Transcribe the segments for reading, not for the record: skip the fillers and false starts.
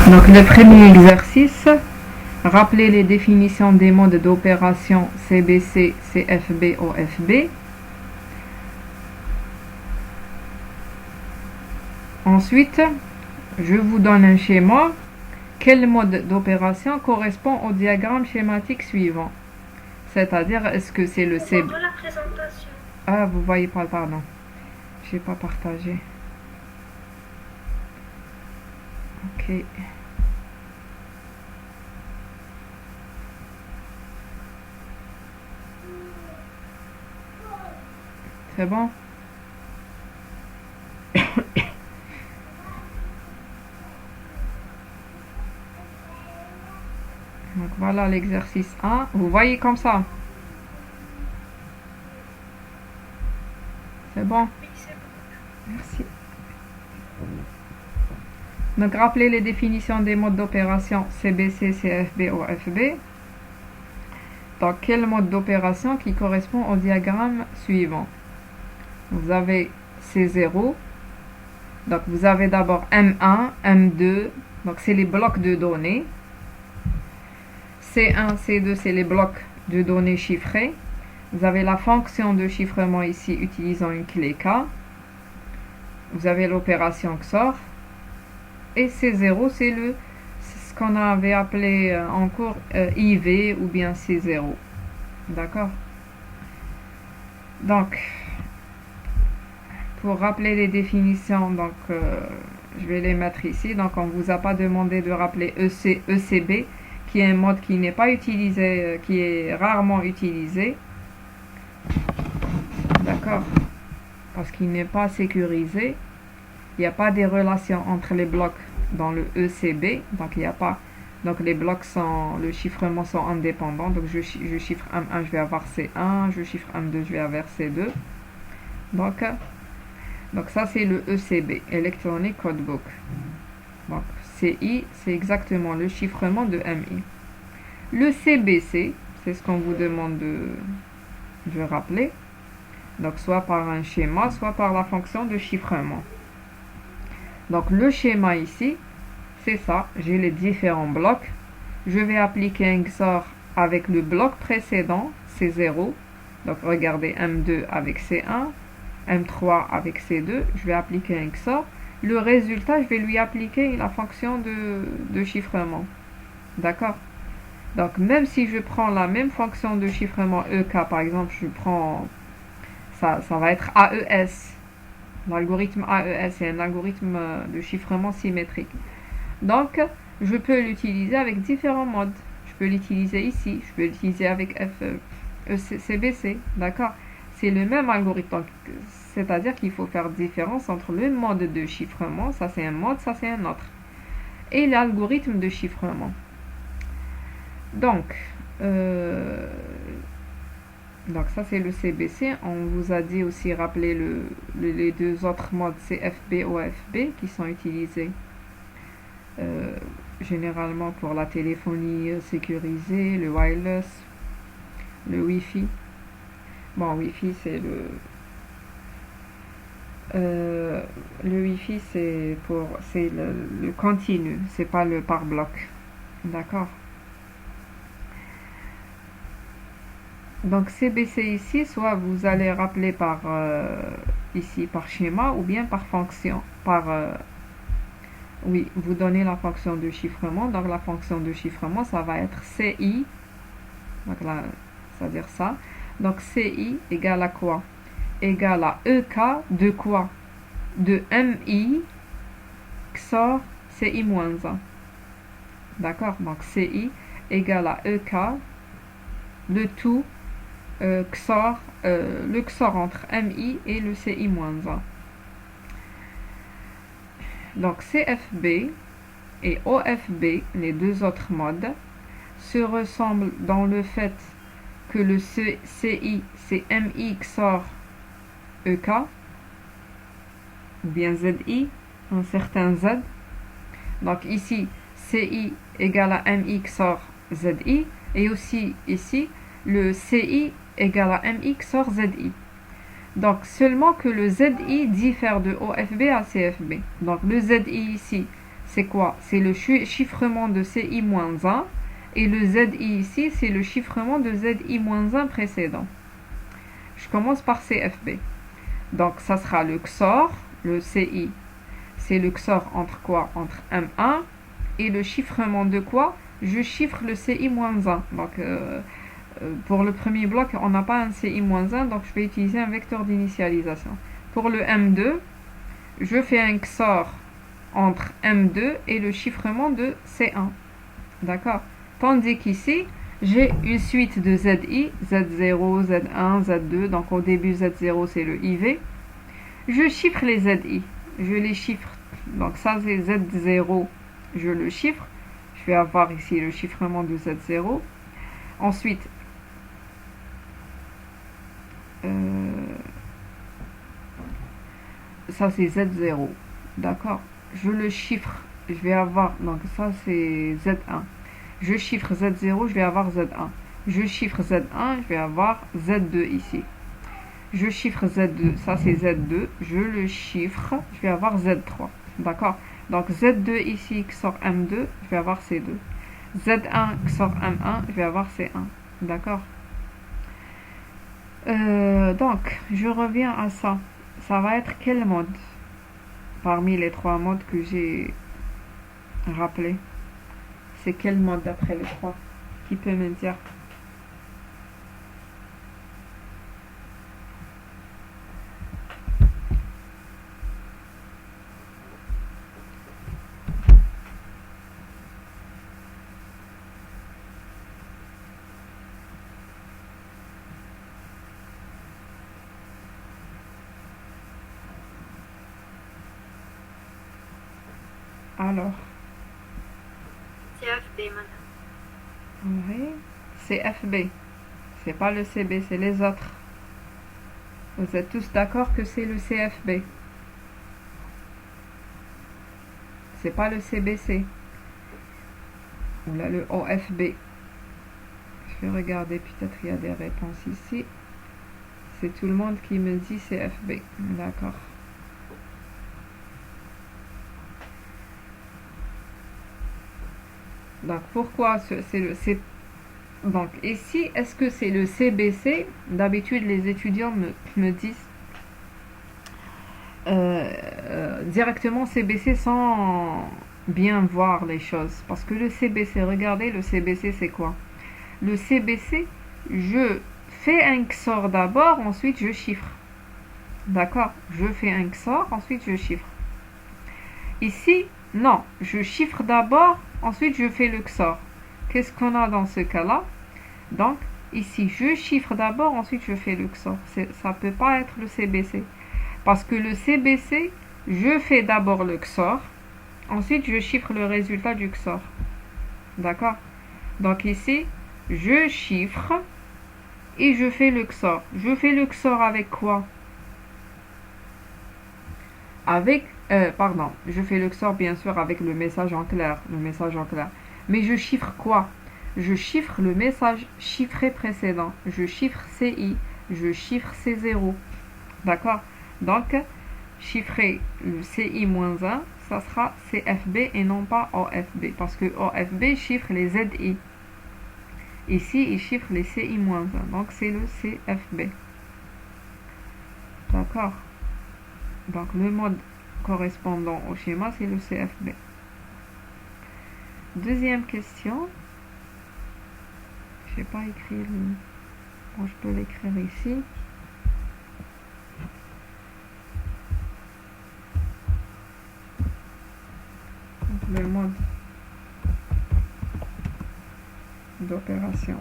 Donc le premier exercice, rappelez les définitions des modes d'opération CBC, CFB, OFB. Ensuite, je vous donne un schéma. Quel mode d'opération correspond au diagramme schématique suivant? C'est-à-dire, est-ce que c'est le CB... la présentation. Ah, vous voyez pas, pardon. J'ai pas partagé. Ok. C'est bon? Donc voilà l'exercice 1. Vous voyez comme ça? C'est bon? Oui, c'est bon. Merci. Donc rappelez les définitions des modes d'opération CBC, CFB, OFB. Donc quel mode d'opération qui correspond au diagramme suivant? Vous avez C0. Donc vous avez d'abord M1, M2. Donc c'est les blocs de données. C1, C2, c'est les blocs de données chiffrées. Vous avez la fonction de chiffrement ici utilisant une clé K. Vous avez l'opération XOR. Et C0, c'est ce qu'on avait appelé en cours IV ou bien C0. D'accord? Donc, pour rappeler les définitions, donc je vais les mettre ici. Donc, on ne vous a pas demandé de rappeler ECB, qui est un mode qui n'est pas utilisé, qui est rarement utilisé. D'accord? Parce qu'il n'est pas sécurisé. Il n'y a pas des relations entre les blocs dans le ECB. Donc, il n'y a pas. Donc, les blocs sont, le chiffrement sont indépendants. Donc, je chiffre M1, je vais avoir C1. Je chiffre M2, je vais avoir C2. Donc ça, c'est le ECB, Electronic Codebook. Donc, CI, c'est exactement le chiffrement de MI. Le CBC, c'est ce qu'on vous demande de rappeler. Donc, soit par un schéma, soit par la fonction de chiffrement. Donc, le schéma ici, c'est ça. J'ai les différents blocs. Je vais appliquer un XOR avec le bloc précédent, C0. Donc, regardez, M2 avec C1, M3 avec C2. Je vais appliquer un XOR. Le résultat, je vais lui appliquer la fonction de chiffrement. D'accord? Donc, même si je prends la même fonction de chiffrement EK, par exemple, je prends... Ça va être AES. L'algorithme AES, c'est un algorithme de chiffrement symétrique. Donc, je peux l'utiliser avec différents modes. Je peux l'utiliser ici. Je peux l'utiliser avec CBC. D'accord? C'est le même algorithme. C'est-à-dire qu'il faut faire différence entre le mode de chiffrement, ça c'est un mode, ça c'est un autre, et l'algorithme de chiffrement. Donc ça c'est le CBC. On vous a dit aussi rappeler les deux autres modes CFB, OFB qui sont utilisés généralement pour la téléphonie sécurisée, le wireless, le Wi-Fi. Bon, Wi-Fi c'est le Wi-Fi c'est le continu, c'est pas le par bloc. D'accord? Donc CBC ici, soit vous allez rappeler par ici par schéma ou bien par fonction. Oui, vous donnez la fonction de chiffrement. Donc la fonction de chiffrement, ça va être CI. Donc là, c'est-à-dire ça. Donc CI égale à quoi? Égale à EK de quoi? De MI XOR CI-1. D'accord? Donc CI égale à EK, le tout XOR, le XOR entre MI et le CI-1. Donc CFB et OFB, les deux autres modes, se ressemblent dans le fait que le CI c'est MI XOR EK, ou bien ZI, un certain Z. Donc ici, CI égale à MI XOR ZI, et aussi ici, le CI égale à MI XOR ZI. Donc seulement que le ZI diffère de OFB à CFB. Donc le ZI ici, c'est quoi? C'est le chiffrement de CI-1 et le ZI ici, c'est le chiffrement de ZI-1 précédent. Je commence par CFB. Donc, ça sera le XOR, le CI. C'est le XOR entre quoi? Entre M1 et le chiffrement de quoi? Je chiffre le CI-1. Donc, pour le premier bloc, on n'a pas un CI-1, donc je vais utiliser un vecteur d'initialisation. Pour le M2, je fais un XOR entre M2 et le chiffrement de C1. D'accord? Tandis qu'ici, j'ai une suite de ZI, Z0, Z1, Z2. Donc au début, Z0, c'est le IV. Je chiffre les ZI. Je les chiffre. Donc ça, c'est Z0. Je le chiffre. Je vais avoir ici le chiffrement de Z0. Ensuite, ça c'est Z0. D'accord? Je le chiffre. Je vais avoir. Donc ça, c'est Z1. Je chiffre Z0, je vais avoir Z1. Je chiffre Z1, je vais avoir Z2 ici. Je chiffre Z2, ça c'est Z2. Je le chiffre, je vais avoir Z3. D'accord? Donc Z2 ici, XOR M2, je vais avoir C2. Z1, XOR M1, je vais avoir C1. D'accord? Donc, je reviens à ça. Ça va être quel mode parmi les trois modes que j'ai rappelés? C'est quel mode d'après les trois? Qui peut me dire? Alors, CFB, madame. oui, c'est FB. C'est pas le CB, c'est les autres. Vous êtes tous d'accord que c'est le CFB. C'est pas le CBC. Ou là, le OFB. Je vais regarder, peut-être il y a des réponses ici. C'est tout le monde qui me dit CFB. D'accord. Donc, pourquoi c'est le C... Donc, ici, est-ce que c'est le CBC? D'habitude, les étudiants me disent directement CBC sans bien voir les choses. Parce que le CBC, regardez, le CBC, c'est quoi? Le CBC, je fais un XOR d'abord, ensuite je chiffre. D'accord? Je fais un XOR, ensuite je chiffre. Ici, non, je chiffre d'abord, ensuite je fais le XOR. Qu'est-ce qu'on a dans ce cas-là? Donc, ici, je chiffre d'abord, ensuite je fais le XOR. Ça ne peut pas être le CBC. Parce que le CBC, je fais d'abord le XOR, ensuite je chiffre le résultat du XOR. D'accord? Donc ici, je chiffre et je fais le XOR. Je fais le XOR avec quoi? Avec, je fais le XOR bien sûr avec le message en clair. Mais je chiffre quoi? Je chiffre le message chiffré précédent. Je chiffre CI, je chiffre C0. D'accord? Donc, chiffrer le CI-1, ça sera CFB et non pas OFB. Parce que OFB chiffre les ZI. Ici, il chiffre les CI-1. Donc, c'est le CFB. D'accord? Donc, le mode correspondant au schéma, c'est le CFB. Deuxième question. Je n'ai pas écrit le... Bon, je peux l'écrire ici. Donc, le mode d'opération.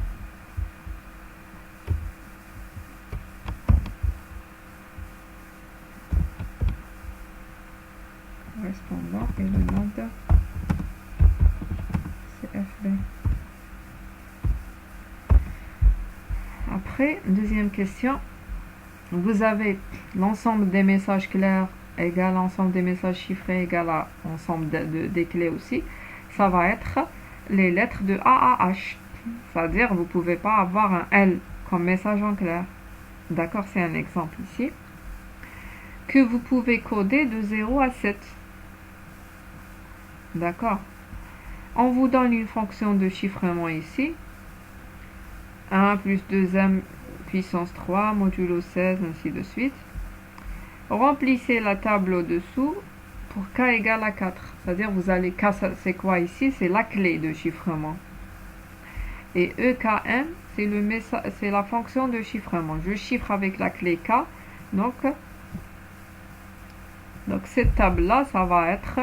Correspondant et le mode CFB. Après, deuxième question. Vous avez l'ensemble des messages clairs égale l'ensemble des messages chiffrés égale à l'ensemble des clés aussi. Ça va être les lettres de A à H. C'est-à-dire, vous ne pouvez pas avoir un L comme message en clair. D'accord, c'est un exemple ici. Que vous pouvez coder de 0 à 7. D'accord. On vous donne une fonction de chiffrement ici. 1 plus 2m puissance 3, modulo 16, ainsi de suite. Remplissez la table au-dessous pour k égale à 4. C'est-à-dire, vous allez, k, c'est quoi ici? C'est la clé de chiffrement. Et EKM, c'est la fonction de chiffrement. Je chiffre avec la clé K. Donc cette table-là, ça va être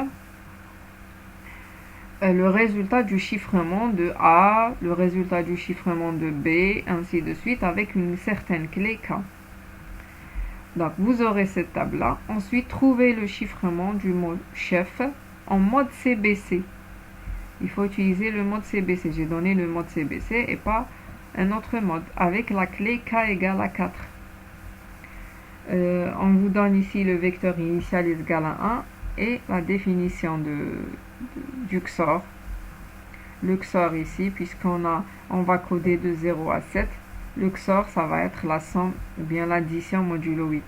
le résultat du chiffrement de A, le résultat du chiffrement de B, ainsi de suite, avec une certaine clé K. Donc vous aurez cette table-là. Ensuite, trouvez le chiffrement du mot chef en mode CBC. Il faut utiliser le mode CBC. J'ai donné le mode CBC et pas un autre mode, avec la clé K égale à 4. On vous donne ici le vecteur initial égal à 1 et la définition du XOR. Le XOR ici, on va coder de 0 à 7. Le XOR, ça va être la somme ou bien l'addition modulo 8.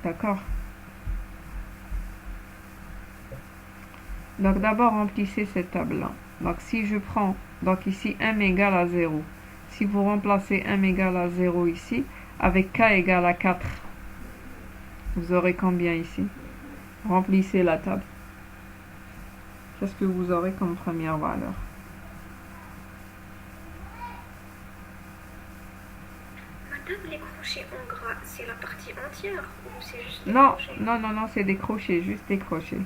D'accord. Donc d'abord, remplissez cette table-là. Donc si je prends, donc ici m égale à 0. Si vous remplacez m égale à 0 ici, avec k égale à 4, vous aurez combien ici? Remplissez la table. Qu'est-ce que vous aurez comme première valeur? Madame, les crochets en gras, c'est la partie entière ou c'est juste des Non, crochets? non, c'est des crochets, juste des crochets.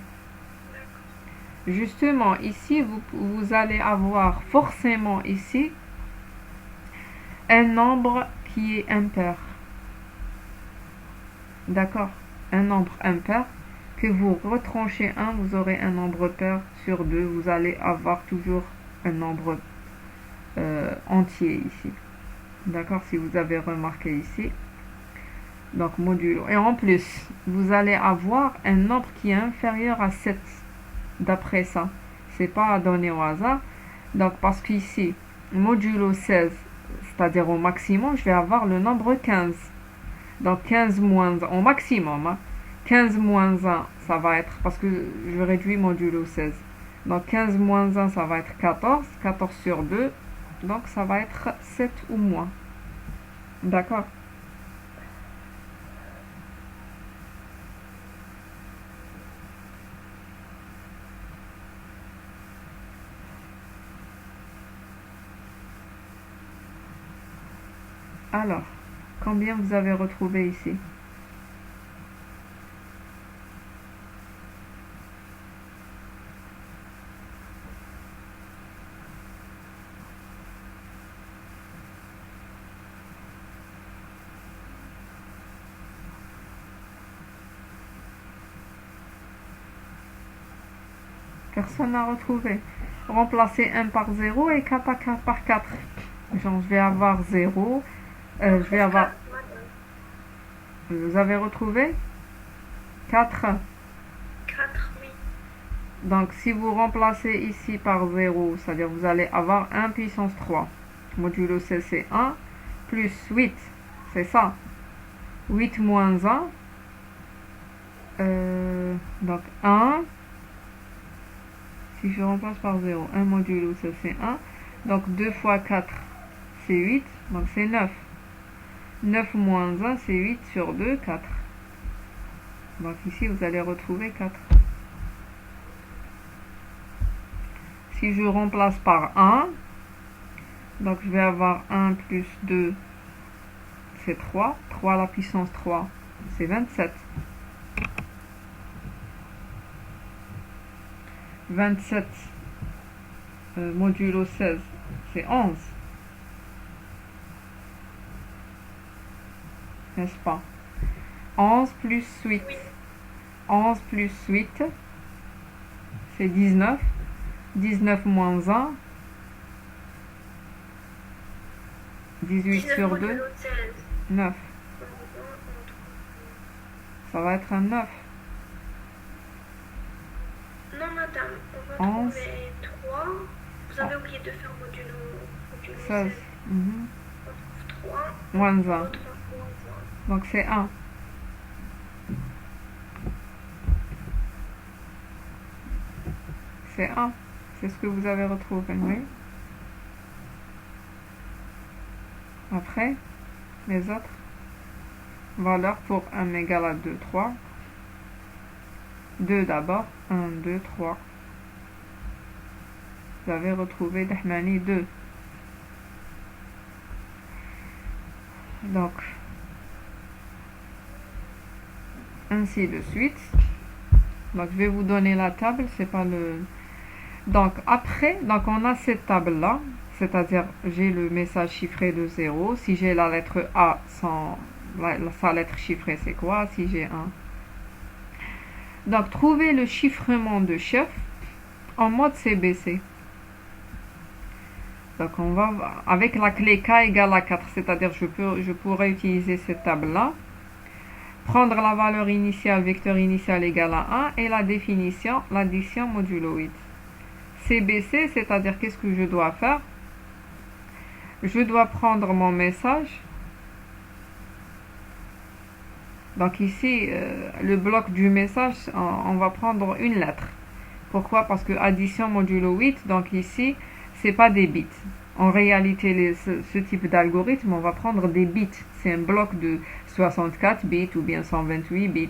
Justement, ici, vous allez avoir forcément ici un nombre qui est impair. D'accord? Un nombre impair. Que vous retranchez 1, vous aurez un nombre pair sur 2. Vous allez avoir toujours un nombre entier ici. D'accord? Si vous avez remarqué ici. Donc, modulo. Et en plus, vous allez avoir un nombre qui est inférieur à 7. D'après ça. C'est pas à donner au hasard. Donc, parce qu'ici, modulo 16, c'est-à-dire au maximum, je vais avoir le nombre 15. Donc, 15 moins 1, au maximum. Hein. 15 moins 1, ça va être, parce que je réduis modulo 16. Donc, 15 moins 1, ça va être 14. 14 sur 2. Donc, ça va être 7 ou moins. D'accord? Alors, combien vous avez retrouvé ici? Personne n'a retrouvé. Remplacez 1 par 0 et k par 4. Genre, je vais avoir 0. Je vais avoir... Vous avez retrouvé 4. 4, oui. Donc, si vous remplacez ici par 0, c'est-à-dire vous allez avoir 1 puissance 3. Modulo C, c'est 1. Plus 8. C'est ça. 8 moins 1. Donc, 1. Si je remplace par 0, 1 modulo C, c'est 1. Donc, 2 fois 4, c'est 8. Donc, c'est 9. 9 moins 1, c'est 8 sur 2, 4. Donc ici, vous allez retrouver 4. Si je remplace par 1, donc je vais avoir 1 plus 2, c'est 3. 3 à la puissance 3, c'est 27. 27 modulo 16, c'est 11. N'est-ce pas? 11 plus 8. 11 plus 8, c'est 19. 19 moins 1, 18 sur 2, 9. Ça va être un 9. Non, madame, on va 11. trouver 3. Vous avez oublié de faire modulo 16. On trouve 3. Moins 1. On trouve moins Donc c'est 1. C'est 1. C'est ce que vous avez retrouvé, oui. Après, les autres valeurs pour m égale à 2, 3. 2 d'abord. 1, 2, 3. Vous avez retrouvé Dahmani 2. Donc, ainsi de suite. Donc, je vais vous donner la table. C'est pas le... Donc, après, donc on a cette table-là. C'est-à-dire, j'ai le message chiffré de 0. Si j'ai la lettre A sans... sa lettre chiffrée, c'est quoi? Si j'ai 1. Donc, trouver le chiffrement de chef en mode CBC. Donc, on va avec la clé K égale à 4, c'est-à-dire je pourrais utiliser cette table-là, prendre la valeur initiale, vecteur initial égale à 1, et la définition, l'addition modulo 8. CBC, c'est-à-dire qu'est-ce que je dois faire? Je dois prendre mon message. Donc ici, le bloc du message, on va prendre une lettre. Pourquoi? Parce que addition modulo 8, donc ici, c'est pas des bits. En réalité, ce type d'algorithme, on va prendre des bits. C'est un bloc de 64 bits ou bien 128 bits.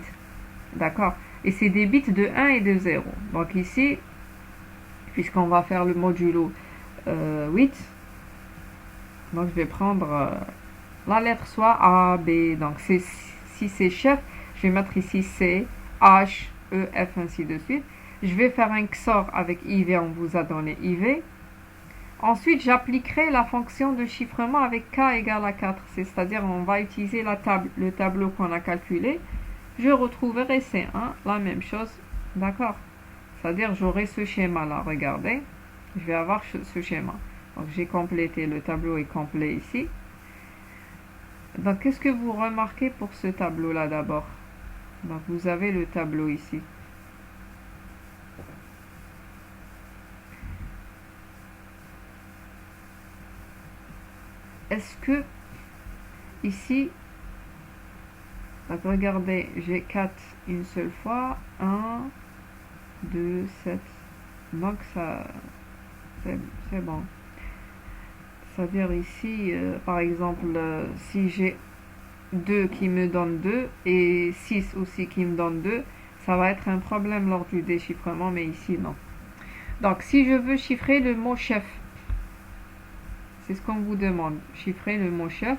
D'accord? Et c'est des bits de 1 et de 0. Donc ici, puisqu'on va faire le modulo 8, donc je vais prendre la lettre soit A, B. Donc si c'est chef, je vais mettre ici C, H, E, F, ainsi de suite. Je vais faire un XOR avec IV, on vous a donné IV. Ensuite, j'appliquerai la fonction de chiffrement avec K égale à 4. C'est-à-dire, on va utiliser le tableau qu'on a calculé. Je retrouverai C1, la même chose. D'accord? C'est-à-dire, j'aurai ce schéma-là. Regardez. Je vais avoir ce schéma. Donc, j'ai complété. Le tableau est complet ici. Donc, qu'est-ce que vous remarquez pour ce tableau-là d'abord? Donc, vous avez le tableau ici. Est-ce que ici, donc regardez, j'ai 4 une seule fois, 1, 2, 7, donc ça, c'est bon. C'est-à-dire ici, par exemple, si j'ai 2 qui me donne 2 et 6 aussi qui me donne 2, ça va être un problème lors du déchiffrement, mais ici non. Donc si je veux chiffrer le mot chef, c'est ce qu'on vous demande, chiffrer le mot chef.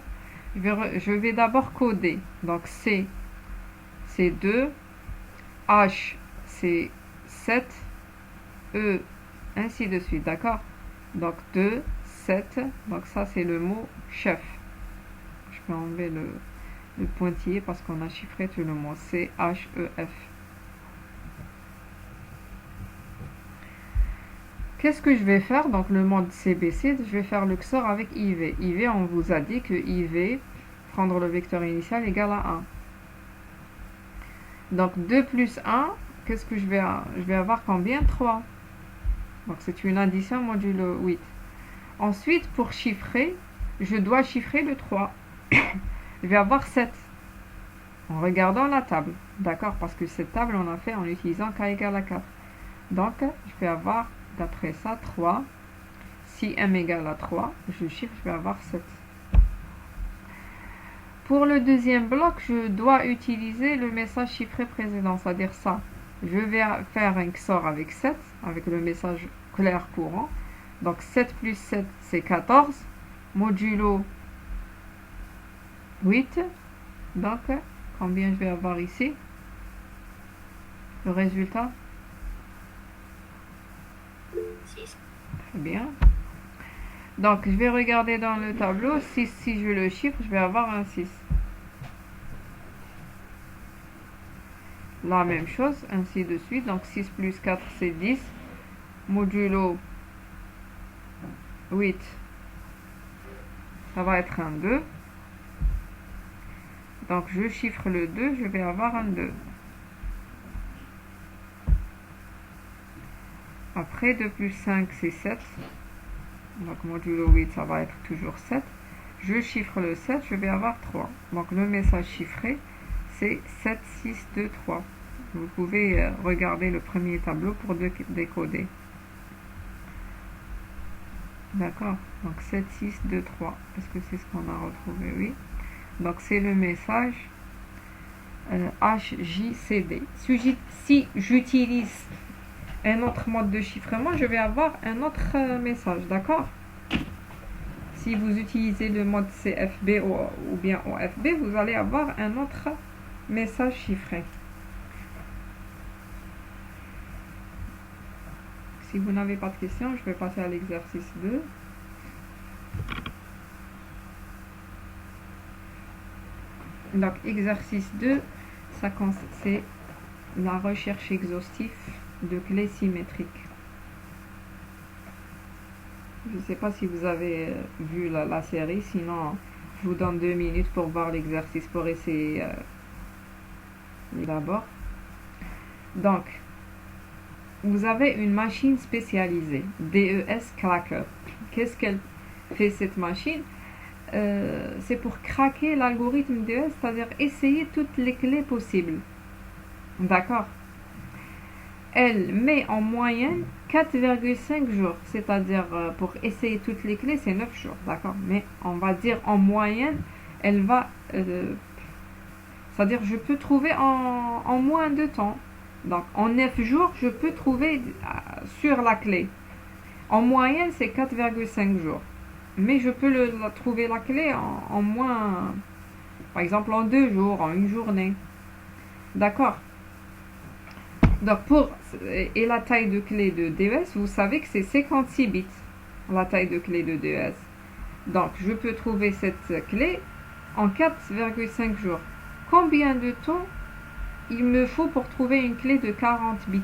Je vais d'abord coder. Donc C, c'est 2. H, c'est 7. E, ainsi de suite. D'accord? Donc 2, 7. Donc ça, c'est le mot chef. Je peux enlever le pointillé parce qu'on a chiffré tout le mot. C, H, E, F. Qu'est-ce que je vais faire? Donc le mode CBC, je vais faire le XOR avec IV. IV, on vous a dit que IV, prendre le vecteur initial, égale à 1. Donc 2 plus 1, qu'est-ce que je vais avoir? Je vais avoir combien? 3. Donc c'est une addition modulo 8. Ensuite, pour chiffrer, je dois chiffrer le 3. Je vais avoir 7. En regardant la table. D'accord? Parce que cette table, on a fait en utilisant K égale à 4. Donc, je vais avoir... D'après ça, 3. Si m égale à 3, je chiffre, je vais avoir 7. Pour le deuxième bloc, je dois utiliser le message chiffré précédent, c'est-à-dire ça. Je vais faire un XOR avec 7, avec le message clair courant. Donc 7 plus 7, c'est 14. Modulo 8. Donc, combien je vais avoir ici? Le résultat? 6. Très bien. Donc, je vais regarder dans le tableau. Si je le chiffre, je vais avoir un 6. La même chose, ainsi de suite. Donc, 6 plus 4, c'est 10. Modulo 8, ça va être un 2. Donc, je chiffre le 2, je vais avoir un 2. Après, 2 plus 5, c'est 7. Donc, modulo 8, ça va être toujours 7. je chiffre le 7, je vais avoir 3. Donc le message chiffré, c'est 7623. Vous pouvez regarder le premier tableau pour décoder. D'accord, donc 7623, est-ce que c'est ce qu'on a retrouvé? Oui. Donc c'est le message HJCD. Si j'utilise un autre mode de chiffrement, je vais avoir un autre message, d'accord? Si vous utilisez le mode CFB ou bien OFB, vous allez avoir un autre message chiffré. Si vous n'avez pas de questions, je vais passer à l'exercice 2. Donc, exercice 2, c'est la recherche exhaustive de clés symétriques. Je ne sais pas si vous avez vu la série, sinon je vous donne 2 minutes pour voir l'exercice, pour essayer d'abord. Donc, vous avez une machine spécialisée, DES Cracker. Qu'est-ce qu'elle fait cette machine? C'est pour craquer l'algorithme DES, c'est-à-dire essayer toutes les clés possibles. D'accord? Elle met en moyenne 4,5 jours, c'est-à-dire pour essayer toutes les clés, c'est 9 jours, d'accord? Mais on va dire en moyenne, elle va... c'est-à-dire je peux trouver en moins de temps. Donc en 9 jours, je peux trouver sur la clé. En moyenne, c'est 4,5 jours. Mais je peux trouver la clé en moins, par exemple en 2 jours, en une journée. D'accord? Donc et la taille de clé de DES, vous savez que c'est 56 bits, la taille de clé de DES. Donc je peux trouver cette clé en 4,5 jours. Combien de temps il me faut pour trouver une clé de 40 bits?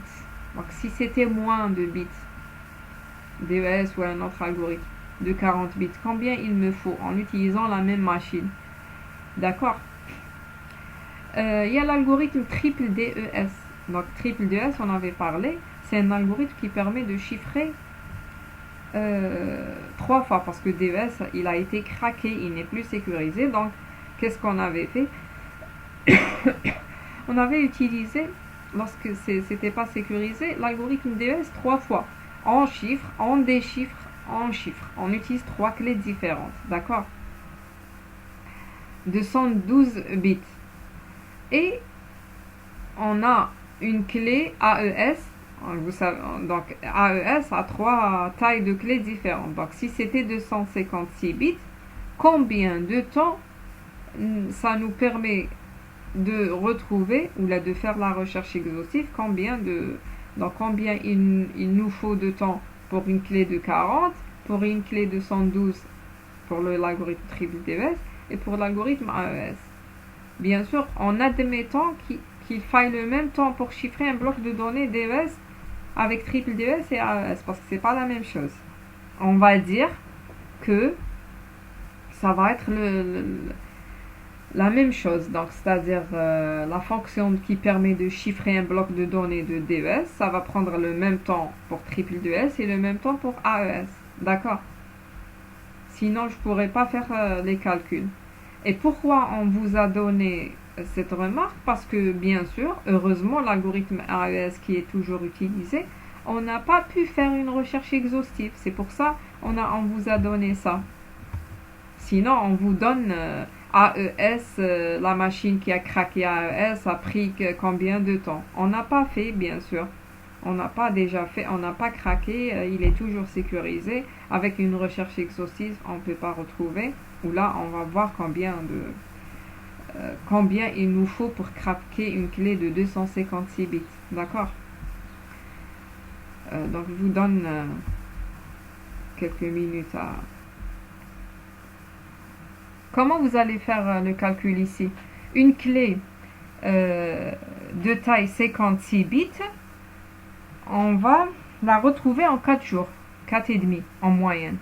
Donc si c'était moins de bits, DES ou un autre algorithme de 40 bits, combien il me faut en utilisant la même machine? D'accord? Il y a l'algorithme triple DES. Donc triple DES, on avait parlé, c'est un algorithme qui permet de chiffrer 3 fois, parce que DES, il a été craqué, il n'est plus sécurisé. Donc qu'est-ce qu'on avait fait? On avait utilisé, lorsque c'était pas sécurisé, l'algorithme DES 3 fois. On chiffre, on déchiffre, on chiffre. On utilise 3 clés différentes, d'accord? 212 bits. Et on a une clé AES. Vous savez, donc AES a 3 tailles de clés différentes. Donc si c'était 256 bits, combien de temps ça nous permet de retrouver ou là de faire la recherche exhaustive? Donc combien il nous faut de temps pour une clé de 40, pour une clé de 112 pour l'algorithme triple DES et pour l'algorithme AES. Bien sûr, en admettant qu'il faille le même temps pour chiffrer un bloc de données DES avec triple DES et AES, parce que c'est pas la même chose. On va dire que ça va être la même chose, donc c'est-à-dire la fonction qui permet de chiffrer un bloc de données de DES, ça va prendre le même temps pour triple DES et le même temps pour AES, d'accord? Sinon, je pourrais pas faire les calculs. Et pourquoi on vous a donné cette remarque? Parce que, bien sûr, heureusement, l'algorithme AES qui est toujours utilisé, on n'a pas pu faire une recherche exhaustive. C'est pour ça on vous a donné ça. Sinon, on vous donne AES, la machine qui a craqué AES a pris combien de temps? On n'a pas fait, bien sûr. On n'a pas déjà fait, on n'a pas craqué, il est toujours sécurisé. Avec une recherche exhaustive, on ne peut pas retrouver. Ou là, on va voir combien il nous faut pour craquer une clé de 256 bits. D'accord? Donc, je vous donne quelques minutes à... Comment vous allez faire le calcul ici? Une clé de taille 56 bits, on va la retrouver en 4 jours, 4,5 en moyenne.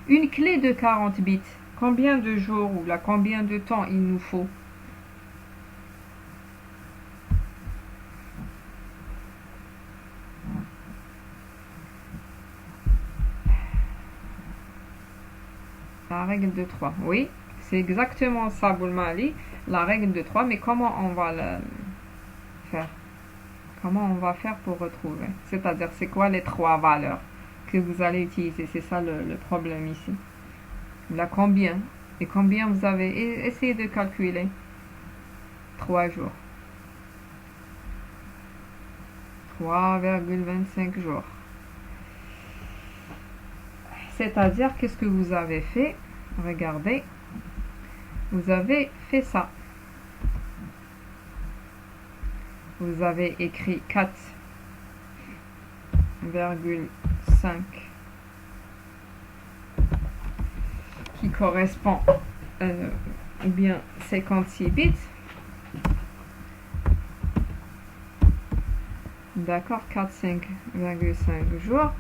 Une clé de 40 bits, combien de jours ou là, combien de temps il nous faut? La règle de 3. Oui, c'est exactement ça, Boulmali. La règle de 3. Mais comment on va le faire? Comment on va faire pour retrouver? C'est-à-dire, c'est quoi les 3 valeurs que vous allez utiliser? C'est ça le problème ici. Là, combien? Et combien vous avez essayé de calculer? 3 jours. 3,25 jours. C'est-à-dire, qu'est-ce que vous avez fait? Regardez. Vous avez fait ça. Vous avez écrit 4,5 qui correspond ou bien 56 bits. D'accord, 4, 5,5 jours.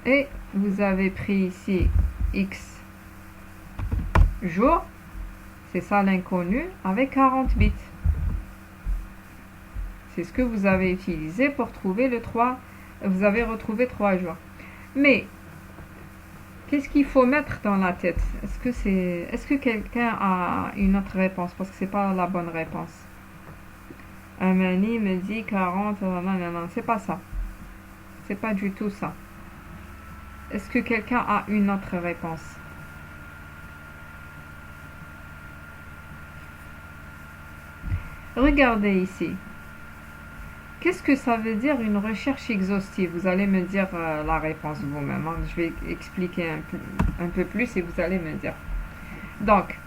Et vous avez pris ici X jours. C'est ça l'inconnu avec 40 bits. C'est ce que vous avez utilisé pour trouver le 3. Vous avez retrouvé 3 jours. Mais, qu'est-ce qu'il faut mettre dans la tête? Est-ce que quelqu'un a une autre réponse? Parce que c'est pas la bonne réponse. Amani me dit 40, non, c'est pas ça. C'est pas du tout ça. Est-ce que quelqu'un a une autre réponse? Regardez ici. Qu'est-ce que ça veut dire une recherche exhaustive? Vous allez me dire la réponse vous-même. Hein. Je vais expliquer un peu plus et vous allez me dire. Donc,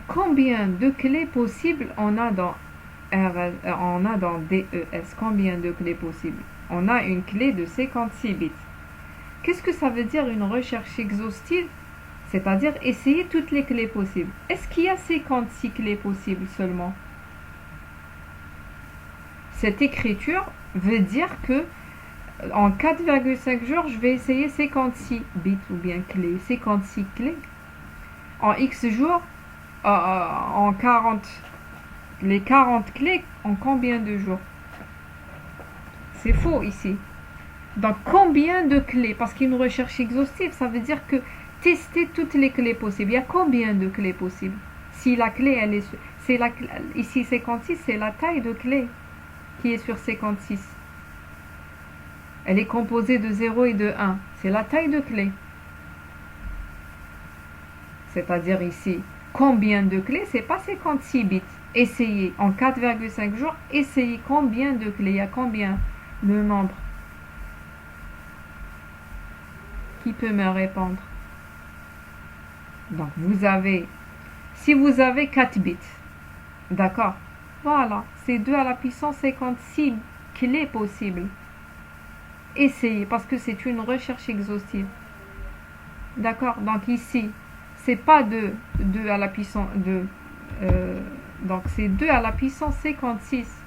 combien de clés possibles on a dans DES? Combien de clés possibles? On a une clé de 56 bits. Qu'est-ce que ça veut dire une recherche exhaustive? C'est-à-dire essayer toutes les clés possibles. Est-ce qu'il y a 56 clés possibles seulement? Cette écriture veut dire que en 4,5 jours, je vais essayer 56 bits ou bien clés. 56 clés. En X jours, en 40. Les 40 clés en combien de jours? C'est faux ici. Donc combien de clés? Parce qu'une recherche exhaustive, ça veut dire que tester toutes les clés possibles. Il y a combien de clés possibles? Si la clé, elle est... ici 56, c'est la taille de clé qui est sur 56. Elle est composée de 0 et de 1. C'est la taille de clé. C'est-à-dire ici, combien de clés? C'est pas 56 bits. Essayez, en 4,5 jours, essayez combien de clés? Il y a combien? Le nombre. Qui peut me répondre? Donc, si vous avez 4 bits, d'accord? Voilà, c'est 2 à la puissance 56 clés possibles. Essayez, parce que c'est une recherche exhaustive. D'accord? Donc ici, c'est pas 2 à la puissance 2. Donc c'est 2 à la puissance 56.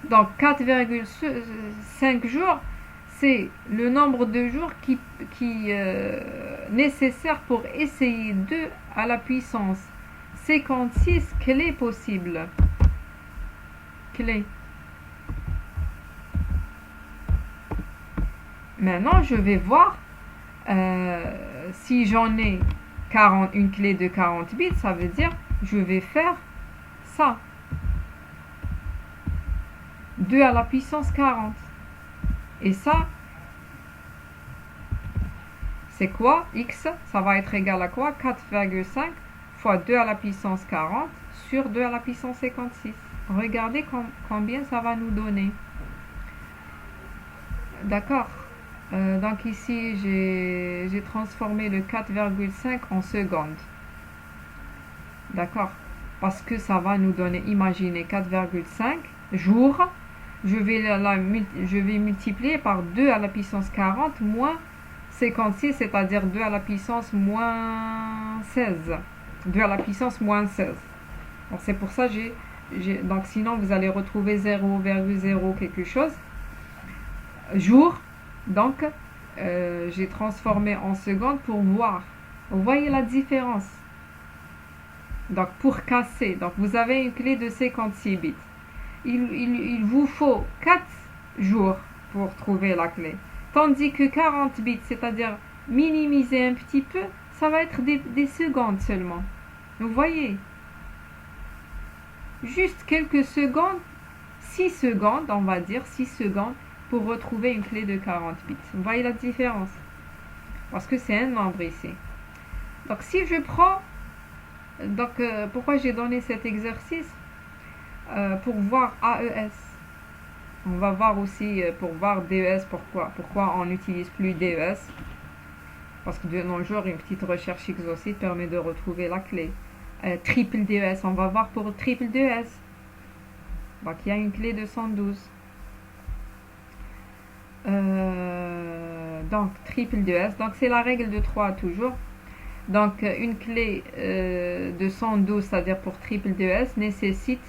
Donc 4,5 jours, c'est le nombre de jours qui nécessaire pour essayer 2 à la puissance 56 clés possibles. Clés. Maintenant, je vais voir si j'en ai une clé de 40 bits, ça veut dire je vais faire ça. 2 à la puissance 40. Et ça, c'est quoi? X, ça va être égal à quoi? 4,5 fois 2 à la puissance 40 sur 2 à la puissance 56. Regardez combien ça va nous donner. D'accord. Donc ici, j'ai transformé le 4,5 en secondes. D'accord. Parce que ça va nous donner, imaginez, 4,5 jours. Je vais multiplier par 2 à la puissance 40 moins 56, c'est-à-dire 2 à la puissance moins 16. 2 à la puissance moins 16. Donc c'est pour ça donc sinon vous allez retrouver 0,0 quelque chose. Jour. Donc j'ai transformé en secondes pour voir. Vous voyez la différence. Donc pour casser, donc vous avez une clé de 56 bits. Il vous faut 4 jours pour trouver la clé. Tandis que 40 bits, c'est-à-dire minimiser un petit peu, ça va être des secondes seulement. Vous voyez? Juste quelques secondes, 6 secondes, on va dire 6 secondes, pour retrouver une clé de 40 bits. Vous voyez la différence? Parce que c'est un nombre ici. Donc si je prends... Donc pourquoi j'ai donné cet exercice? Pour voir AES. On va voir aussi pour voir DES. Pourquoi on n'utilise plus DES? Parce que de nos jours, une petite recherche exhaustive permet de retrouver la clé. Triple DES, on va voir pour triple DES. Donc il y a une clé de 112. Donc triple DES, donc c'est la règle de 3 toujours. Donc une clé de 112, c'est-à-dire pour triple DES, nécessite,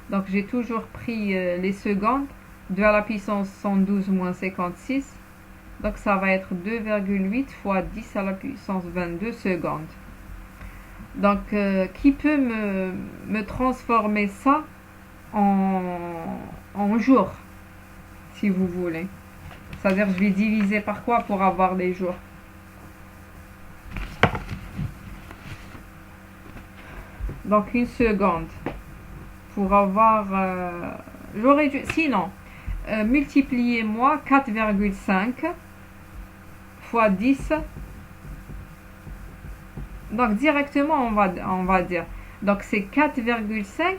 donc j'ai toujours pris les secondes, 2 à la puissance 112 moins 56, donc ça va être 2,8 fois 10 à la puissance 22 secondes. Donc qui peut me transformer ça en jours, si vous voulez. C'est-à-dire je vais diviser par quoi pour avoir des jours. Donc une seconde pour avoir... j'aurais dû... Sinon, multipliez-moi 4,5 fois 10. Donc directement on va dire. Donc c'est 4,5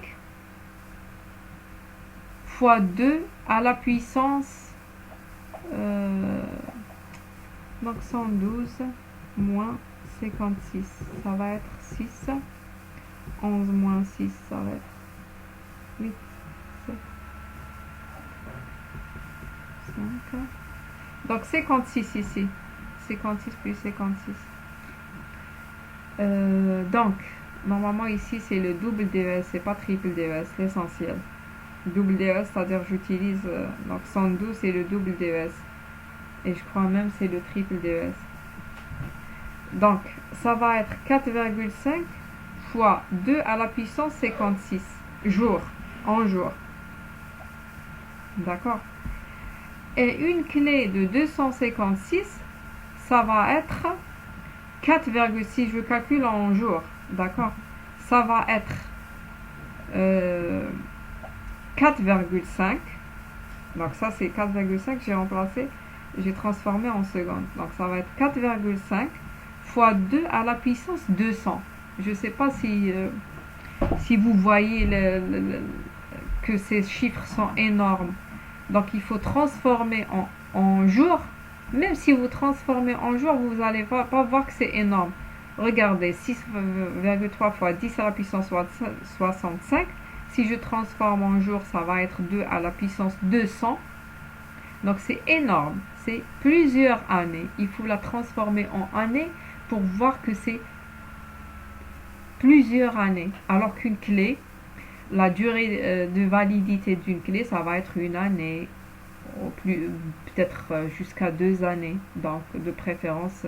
fois 2 à la puissance... donc 112 moins 56. Ça va être 6. 11 moins 6, ça va être 8, 7, 5. Donc 56 ici. 56 plus 56. Donc, normalement ici c'est le double DES, c'est pas triple DES, l'essentiel. Double DES, c'est-à-dire j'utilise, donc 112 c'est le double DES. Et je crois même c'est le triple DES. Donc, ça va être 4,5 fois 2 à la puissance 56 jours, en jours. D'accord? Et une clé de 256, ça va être 4,6, je calcule en jours. D'accord? Ça va être 4,5. Donc ça c'est 4,5, j'ai remplacé, j'ai transformé en secondes. Donc ça va être 4,5 fois 2 à la puissance 200. Je ne sais pas si vous voyez que ces chiffres sont énormes. Donc il faut transformer en jours. Même si vous transformez en jours, vous n'allez pas voir que c'est énorme. Regardez, 6,3 fois 10 à la puissance 65. Si je transforme en jours, ça va être 2 à la puissance 200. Donc c'est énorme. C'est plusieurs années. Il faut la transformer en années pour voir que c'est plusieurs années. Alors qu'une clé, la durée de validité d'une clé, ça va être une année, peut-être jusqu'à 2 années. Donc de préférence,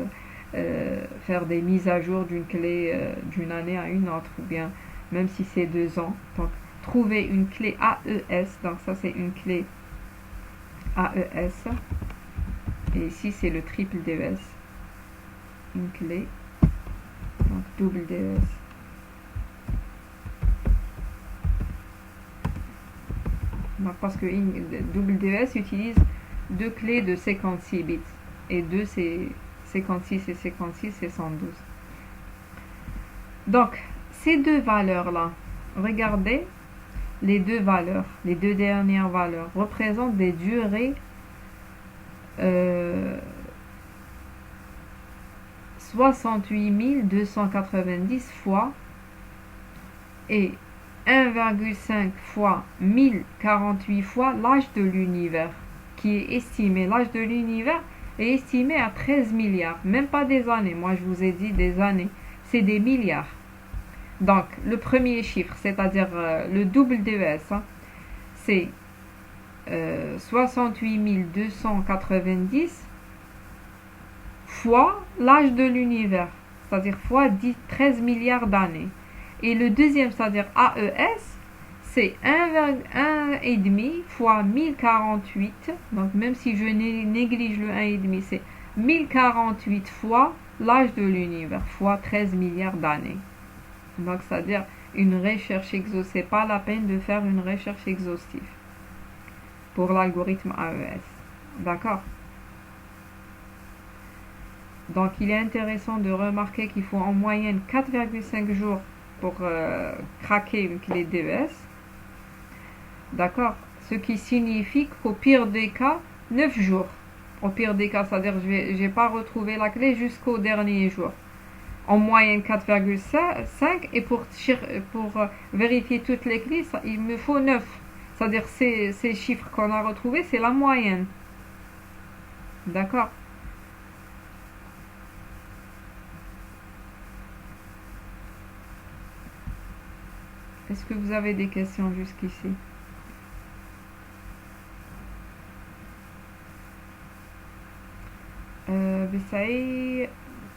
faire des mises à jour d'une clé d'une année à une autre, ou bien même si c'est 2 ans. Donc trouver une clé AES, donc ça c'est une clé AES. Et ici c'est le triple DES. Une clé, donc double DES. Donc, parce que double DES utilise 2 clés de 56 bits. Et 2 c'est 56 et 56 c'est 112. Donc, ces deux valeurs-là, regardez, les deux valeurs, les deux dernières valeurs, représentent des durées 68 290 fois et 1,5 fois 1048 fois l'âge de l'univers, qui est estimé, l'âge de l'univers est estimé à 13 milliards, même pas des années, moi je vous ai dit des années, c'est des milliards. Donc le premier chiffre, c'est-à-dire le double DES, hein, c'est 68 290 fois l'âge de l'univers, c'est-à-dire fois 13 milliards d'années. Et le deuxième, c'est-à-dire AES, c'est 1,5 fois 1048. Donc même si je néglige le 1,5, c'est 1048 fois l'âge de l'univers, fois 13 milliards d'années. Donc c'est-à-dire une recherche exhaustive. C'est pas la peine de faire une recherche exhaustive pour l'algorithme AES. D'accord? Donc il est intéressant de remarquer qu'il faut en moyenne 4,5 jours pour craquer une clé DES. D'accord? Ce qui signifie qu'au pire des cas, 9 jours. Au pire des cas, c'est-à-dire que je n'ai pas retrouvé la clé jusqu'au dernier jour. En moyenne 4,5 et pour vérifier toutes les clés, il me faut 9. C'est-à-dire ces chiffres qu'on a retrouvés, c'est la moyenne. D'accord? Est-ce que vous avez des questions jusqu'ici?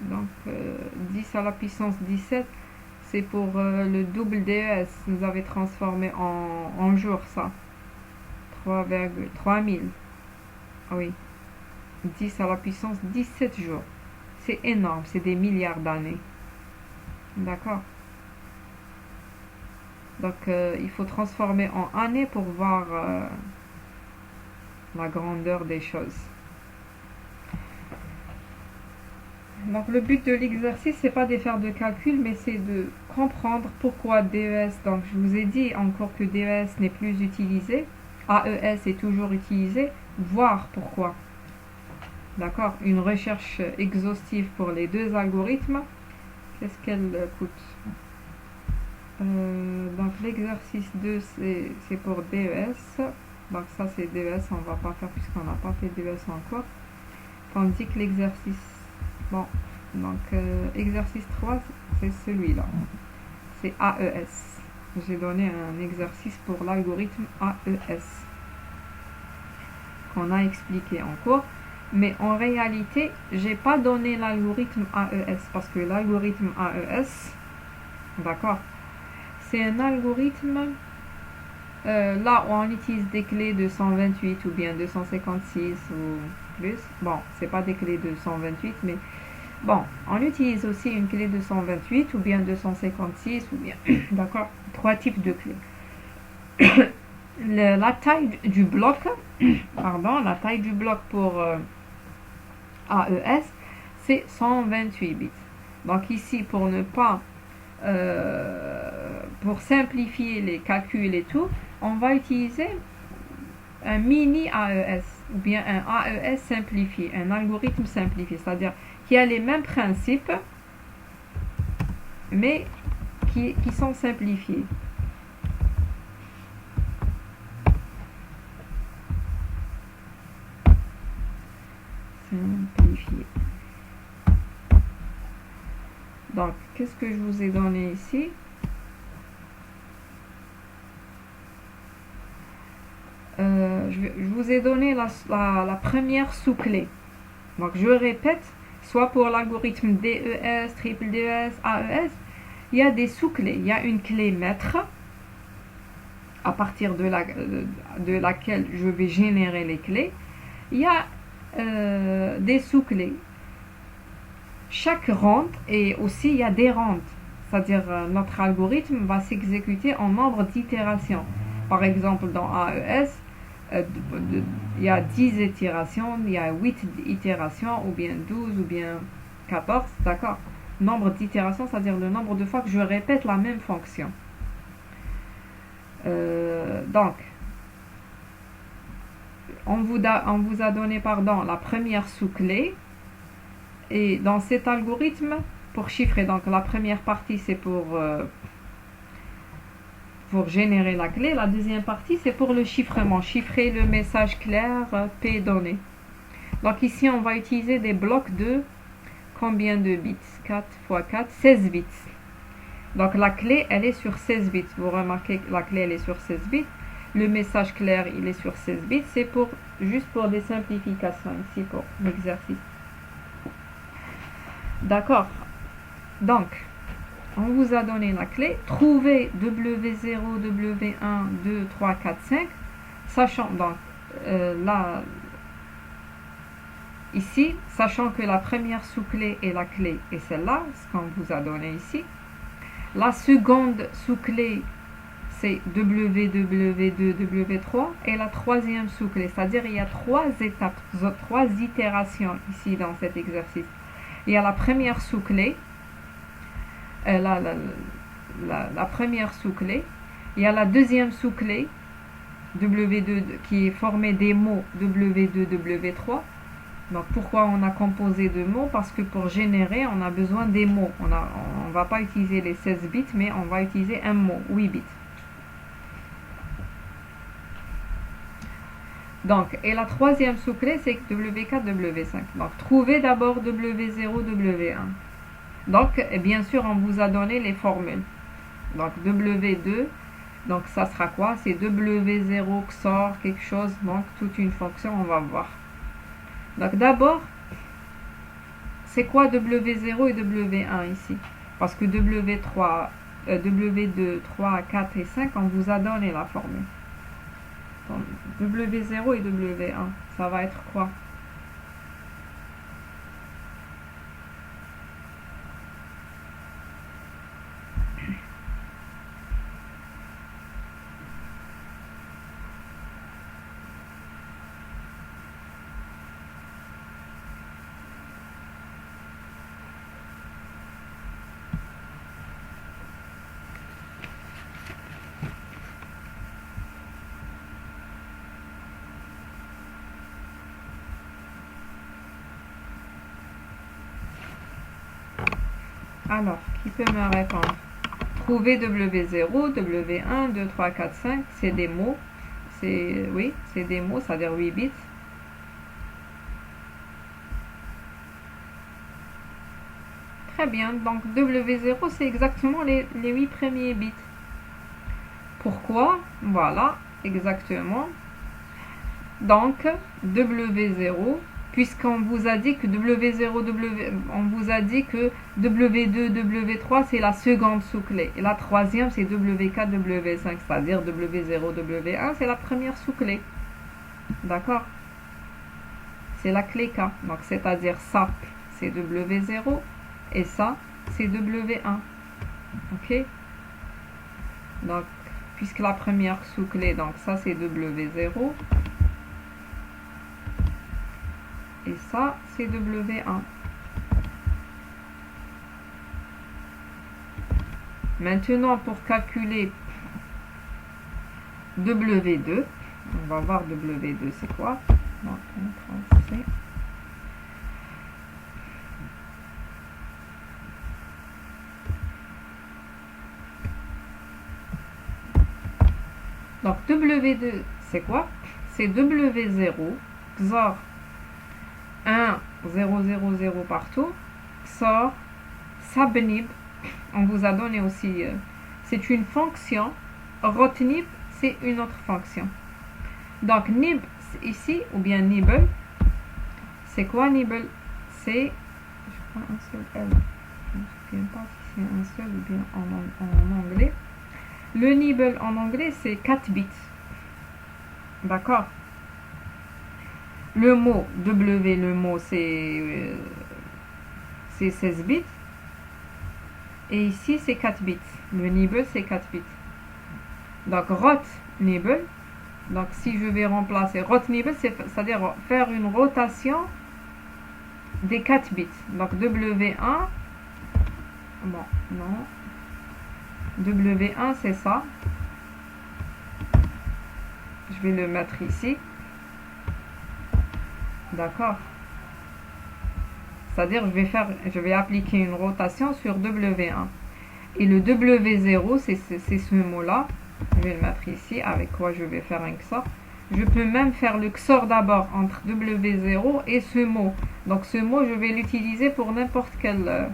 Donc 10 à la puissance 17, c'est pour le double DES. Vous avez transformé en jours ça. 3,3000. Oui. 10 à la puissance 17 jours. C'est énorme, c'est des milliards d'années. D'accord? Donc il faut transformer en années pour voir la grandeur des choses. Donc le but de l'exercice, c'est pas de faire de calcul, mais c'est de comprendre pourquoi DES. Donc je vous ai dit encore que DES n'est plus utilisé, AES est toujours utilisé, voir pourquoi. D'accord? Une recherche exhaustive pour les deux algorithmes, qu'est-ce qu'elle coûte? Donc l'exercice 2, c'est pour DES. Donc ça c'est DES, on va pas faire puisqu'on n'a pas fait DES encore. Tandis que l'exercice... Bon, donc exercice 3, c'est celui-là. C'est AES. J'ai donné un exercice pour l'algorithme AES qu'on a expliqué en cours. Mais en réalité, j'ai pas donné l'algorithme AES parce que l'algorithme AES, d'accord, c'est un algorithme là où on utilise des clés de 128 ou bien 256 ou plus. Bon, c'est pas des clés de 128, mais bon, on utilise aussi une clé de 128 ou bien 256 ou bien, d'accord, trois types de clés. La taille du bloc, pardon, la taille du bloc pour AES, c'est 128 bits. Donc ici, pour ne pas, pour simplifier les calculs et tout, on va utiliser un mini AES ou bien un AES simplifié, un algorithme simplifié, c'est-à-dire qui a les mêmes principes, mais qui sont simplifiés. Simplifié. Donc, qu'est-ce que je vous ai donné ici? Je vous ai donné la première sous-clé. Donc, je répète, soit pour l'algorithme DES, triple DES, AES, il y a des sous-clés. Il y a une clé maître, à partir de laquelle je vais générer les clés. Il y a des sous-clés. Chaque ronde, et aussi il y a des rondes. C'est-à-dire notre algorithme va s'exécuter en nombre d'itérations. Par exemple, dans AES, il y a 10 itérations, il y a 8 itérations, ou bien 12, ou bien 14, d'accord? Nombre d'itérations, c'est-à-dire le nombre de fois que je répète la même fonction. Donc, on vous a donné, pardon, la première sous-clé, et dans cet algorithme, pour chiffrer, donc la première partie c'est pour générer la clé. La deuxième partie, c'est pour le chiffrement. Chiffrer le message clair P donné. Donc ici, on va utiliser des blocs de combien de bits? 4 x 4, 16 bits. Donc la clé, elle est sur 16 bits. Vous remarquez que la clé, elle est sur 16 bits. Le message clair, il est sur 16 bits. C'est juste pour des simplifications ici, pour l'exercice. D'accord. Donc, on vous a donné la clé. Trouvez W0, W1, 2, 3, 4, 5. Sachant donc, là, ici, sachant que la première sous-clé est la clé et celle-là, ce qu'on vous a donné ici. La seconde sous-clé, c'est W2, W3 et la troisième sous-clé. C'est-à-dire il y a 3 étapes, 3 itérations ici dans cet exercice. Il y a la première sous-clé, la première sous-clé. Il y a la deuxième sous-clé, W2, qui est formée des mots W2, W3. Donc pourquoi on a composé de mots? Parce que pour générer, on a besoin des mots. On ne va pas utiliser les 16 bits, mais on va utiliser un mot, 8 bits. Donc, et la troisième sous-clé, c'est W4, W5. Donc, trouvez d'abord W0, W1. Donc, bien sûr, on vous a donné les formules. Donc, W2, donc ça sera quoi? C'est W0 XOR quelque chose, donc toute une fonction, on va voir. Donc, d'abord, c'est quoi W0 et W1 ici? Parce que W3, W2, 3, 4 et 5, on vous a donné la formule. Donc, W0 et W1, ça va être quoi? Alors, qui peut me répondre? Trouver W0, W1, 2, 3, 4, 5, c'est des mots. Oui, c'est des mots, c'est-à-dire 8 bits. Très bien, donc W0, c'est exactement les 8 premiers bits. Pourquoi? Voilà, exactement. Donc, W0, puisqu'on vous a dit que W0, on vous a dit que W2, W3, c'est la seconde sous-clé. Et la troisième, c'est W4, W5, c'est-à-dire W0, W1, c'est la première sous-clé. D'accord? C'est la clé K. Donc, c'est-à-dire ça, c'est W0, et ça, c'est W1. Ok? Donc, puisque la première sous-clé, donc ça, c'est W0. Et ça, c'est W1. Maintenant, pour calculer W2, on va voir W2, c'est quoi? Donc, donc W2, c'est quoi? C'est W0, XOR 1, 0, 0, 0 partout, XOR, subnib, on vous a donné aussi, c'est une fonction, rotnib, c'est une autre fonction. Donc nib, ici, ou bien nibble, c'est quoi nibble? C'est, je crois un seul L, je ne me souviens pas si c'est un seul ou bien en anglais. Le nibble en anglais, c'est 4 bits. D'accord? Le mot W, le mot c'est 16 bits. Et ici c'est 4 bits. Le nibble c'est 4 bits. Donc rot nibble. Donc si je vais remplacer rot nibble, c'est-à-dire faire une rotation des 4 bits. Donc W1. Bon, non. W1 c'est ça. Je vais le mettre ici. D'accord. C'est-à-dire, je vais appliquer une rotation sur W1. Et le W0, c'est ce mot-là. Je vais le mettre ici. Avec quoi je vais faire un XOR. Je peux même faire le XOR d'abord entre W0 et ce mot. Donc, ce mot, je vais l'utiliser pour n'importe quel...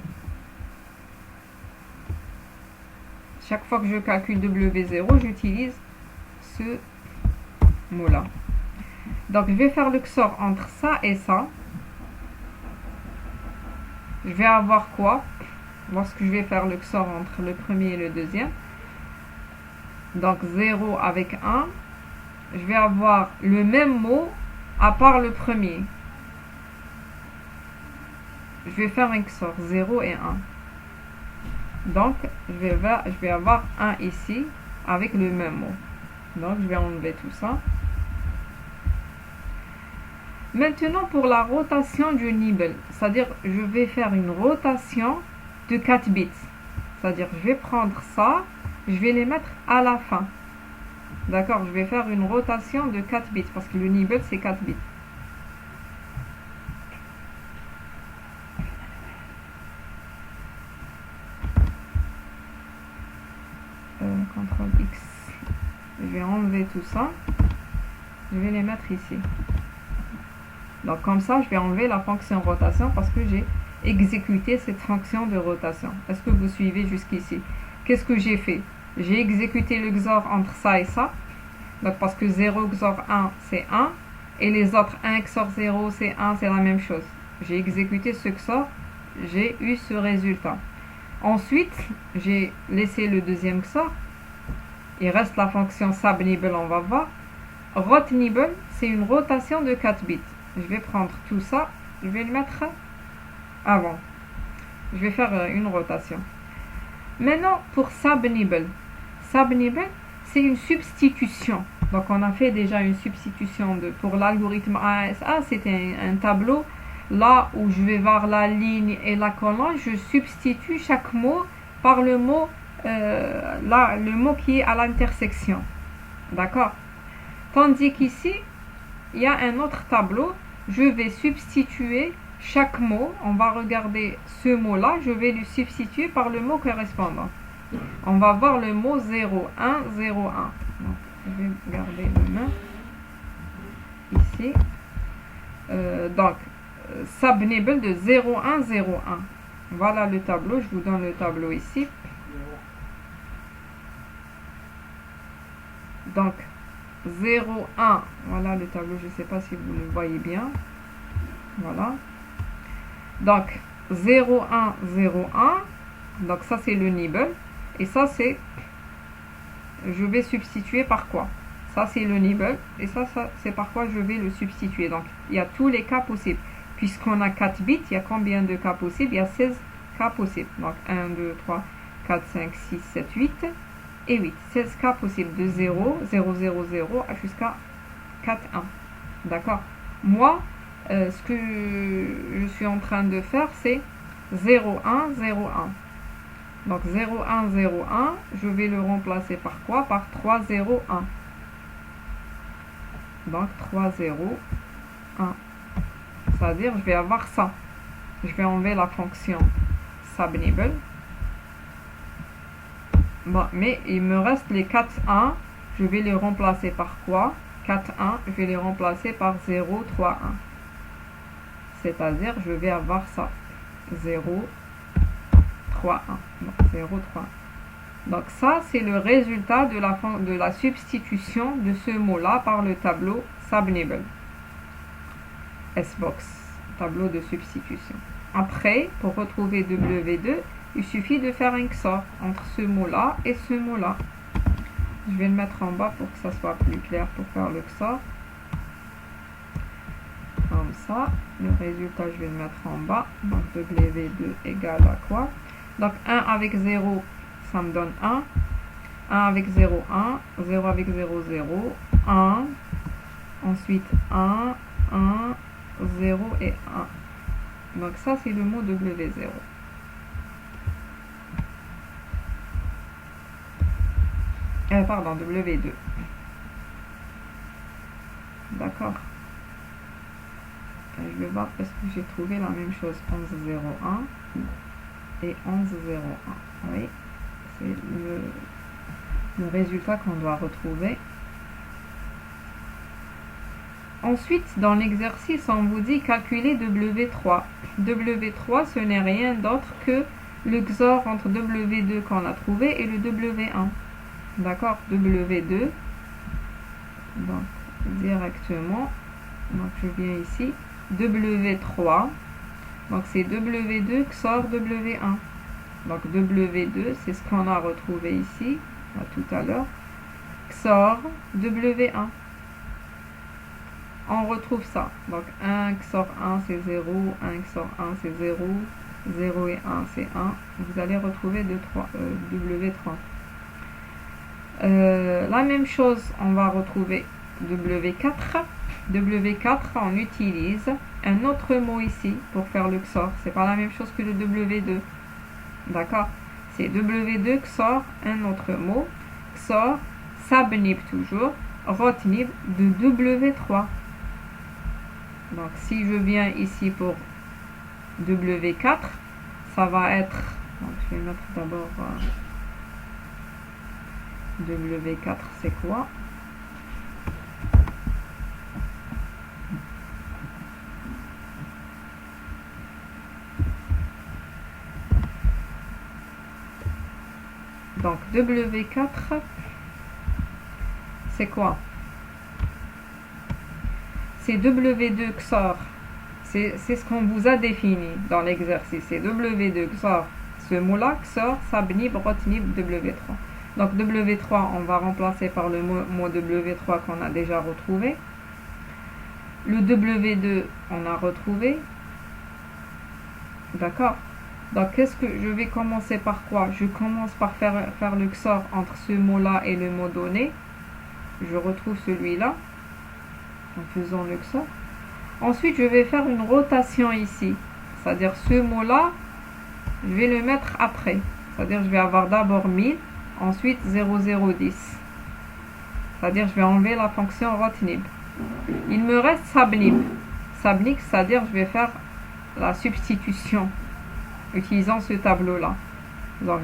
Chaque fois que je calcule W0, j'utilise ce mot-là. Donc, je vais faire le XOR entre ça et ça. Je vais avoir quoi? lorsque je vais faire le XOR entre le premier et le deuxième. Donc 0 avec 1, je vais avoir le même mot à part le premier. Je vais faire un XOR 0 et 1. Donc je vais avoir 1 ici avec le même mot. Donc je vais enlever tout ça. Maintenant pour la rotation du nibble, c'est-à-dire je vais faire une rotation de 4 bits. C'est-à-dire je vais prendre ça, je vais les mettre à la fin. D'accord, je vais faire une rotation de 4 bits parce que le nibble c'est 4 bits. CTRL X. Je vais enlever tout ça. Je vais les mettre ici. Donc comme ça, je vais enlever la fonction rotation parce que j'ai exécuté cette fonction de rotation. Est-ce que vous suivez jusqu'ici? Qu'est-ce que j'ai fait? J'ai exécuté le XOR entre ça et ça. Donc parce que 0 XOR 1, c'est 1. Et les autres 1 XOR 0, c'est 1, c'est la même chose. J'ai exécuté ce XOR, j'ai eu ce résultat. Ensuite, j'ai laissé le deuxième XOR. Il reste la fonction subnibble, on va voir. Rotnibble, c'est une rotation de 4 bits. Je vais prendre tout ça, je vais le mettre avant. Je vais faire une rotation. Maintenant, pour subnibble. Subnibble, c'est une substitution. Donc, on a fait déjà une substitution pour l'algorithme ASA. C'était un tableau. Là où je vais voir la ligne et la colonne, je substitue chaque mot par le mot, le mot qui est à l'intersection. D'accord? Tandis qu'ici, il y a un autre tableau. Je vais substituer chaque mot. On va regarder ce mot-là. Je vais lui substituer par le mot correspondant. On va voir le mot 0, 1, 0, 1. Donc, je vais garder le main ici. Donc, subnibble de 0, 1, 0, 1. Voilà le tableau. Je vous donne le tableau ici. Donc, 0, 1. Voilà le tableau. Je ne sais pas si vous le voyez bien. Voilà. Donc, 0, 1, 0, 1. Donc, ça, c'est le nibble. Et ça, c'est... Je vais substituer par quoi? Ça, c'est le nibble. Et ça c'est par quoi je vais le substituer. Donc, il y a tous les cas possibles. Puisqu'on a 4 bits, il y a combien de cas possibles? Il y a 16 cas possibles. Donc, 1, 2, 3, 4, 5, 6, 7, 8 et 8. 16 cas possibles de 0, 0, 0, 0 jusqu'à 4, 1. D'accord? Moi, ce que je suis en train de faire, c'est 0, 1, 0, 1. Donc 0, 1, 0, 1, je vais le remplacer par quoi? Par 3, 0, 1. Donc 3, 0, 1. C'est-à-dire, je vais avoir ça. Je vais enlever la fonction subnibble. Bon, mais il me reste les 4, 1. Je vais les remplacer par quoi? 4, 1. Je vais les remplacer par 0, 3, 1. C'est-à-dire, je vais avoir ça. 0, 3, 1. Donc, 0, 3, 1. Donc, ça, c'est le résultat de la substitution de ce mot-là par le tableau subnibble. SBox, tableau de substitution. Après, pour retrouver W2, il suffit de faire un XOR entre ce mot-là et ce mot-là. Je vais le mettre en bas pour que ça soit plus clair pour faire le XOR. Comme ça, le résultat, je vais le mettre en bas. Donc, W2 égale à quoi? Donc, 1 avec 0, ça me donne 1. 1 avec 0, 1. 0 avec 0, 0. 1. Ensuite, 1, 1, 0 et 1. Donc, ça, c'est le mot W0. Pardon, W2. D'accord. Je vais voir est-ce que j'ai trouvé la même chose. 1101 et 1101. Oui, c'est le résultat qu'on doit retrouver. Ensuite, dans l'exercice, on vous dit calculer W3. W3, ce n'est rien d'autre que le XOR entre W2 qu'on a trouvé et le W1. D'accord? W2. Donc, directement. Donc, je viens ici. W3. Donc, c'est W2 XOR W1. Donc W2, c'est ce qu'on a retrouvé ici, à tout à l'heure. XOR W1. On retrouve ça. Donc 1 XOR 1 c'est 0, 1 XOR 1 c'est 0, 0 et 1 c'est 1. Vous allez retrouver W3. La même chose, on va retrouver W4. W4, on utilise un autre mot ici pour faire le XOR. C'est pas la même chose que le W2. D'accord? C'est W2 XOR, un autre mot. XOR, SABNIB toujours, ROTNIB de W3. Donc si je viens ici pour W4, ça va être, donc je vais mettre d'abord W4, c'est quoi? Donc W4, c'est quoi? C'est W2 XOR. C'est ce qu'on vous a défini dans l'exercice. C'est W2 XOR. Ce mot-là, XOR, SABNIB, ROTNIB, W3. Donc W3, on va remplacer par le mot W3 qu'on a déjà retrouvé. Le W2, on a retrouvé. D'accord? Donc, qu'est-ce que je vais commencer par quoi? Je commence par faire le XOR entre ce mot-là et le mot donné. Je retrouve celui-là en faisant le XOR. Ensuite, je vais faire une rotation ici. C'est-à-dire, ce mot-là, je vais le mettre après. C'est-à-dire, je vais avoir d'abord 1000, ensuite 0010. C'est-à-dire, je vais enlever la fonction ROTNIB. Il me reste SABNIB. SABNIB, c'est-à-dire, je vais faire la substitution utilisant ce tableau-là. Donc,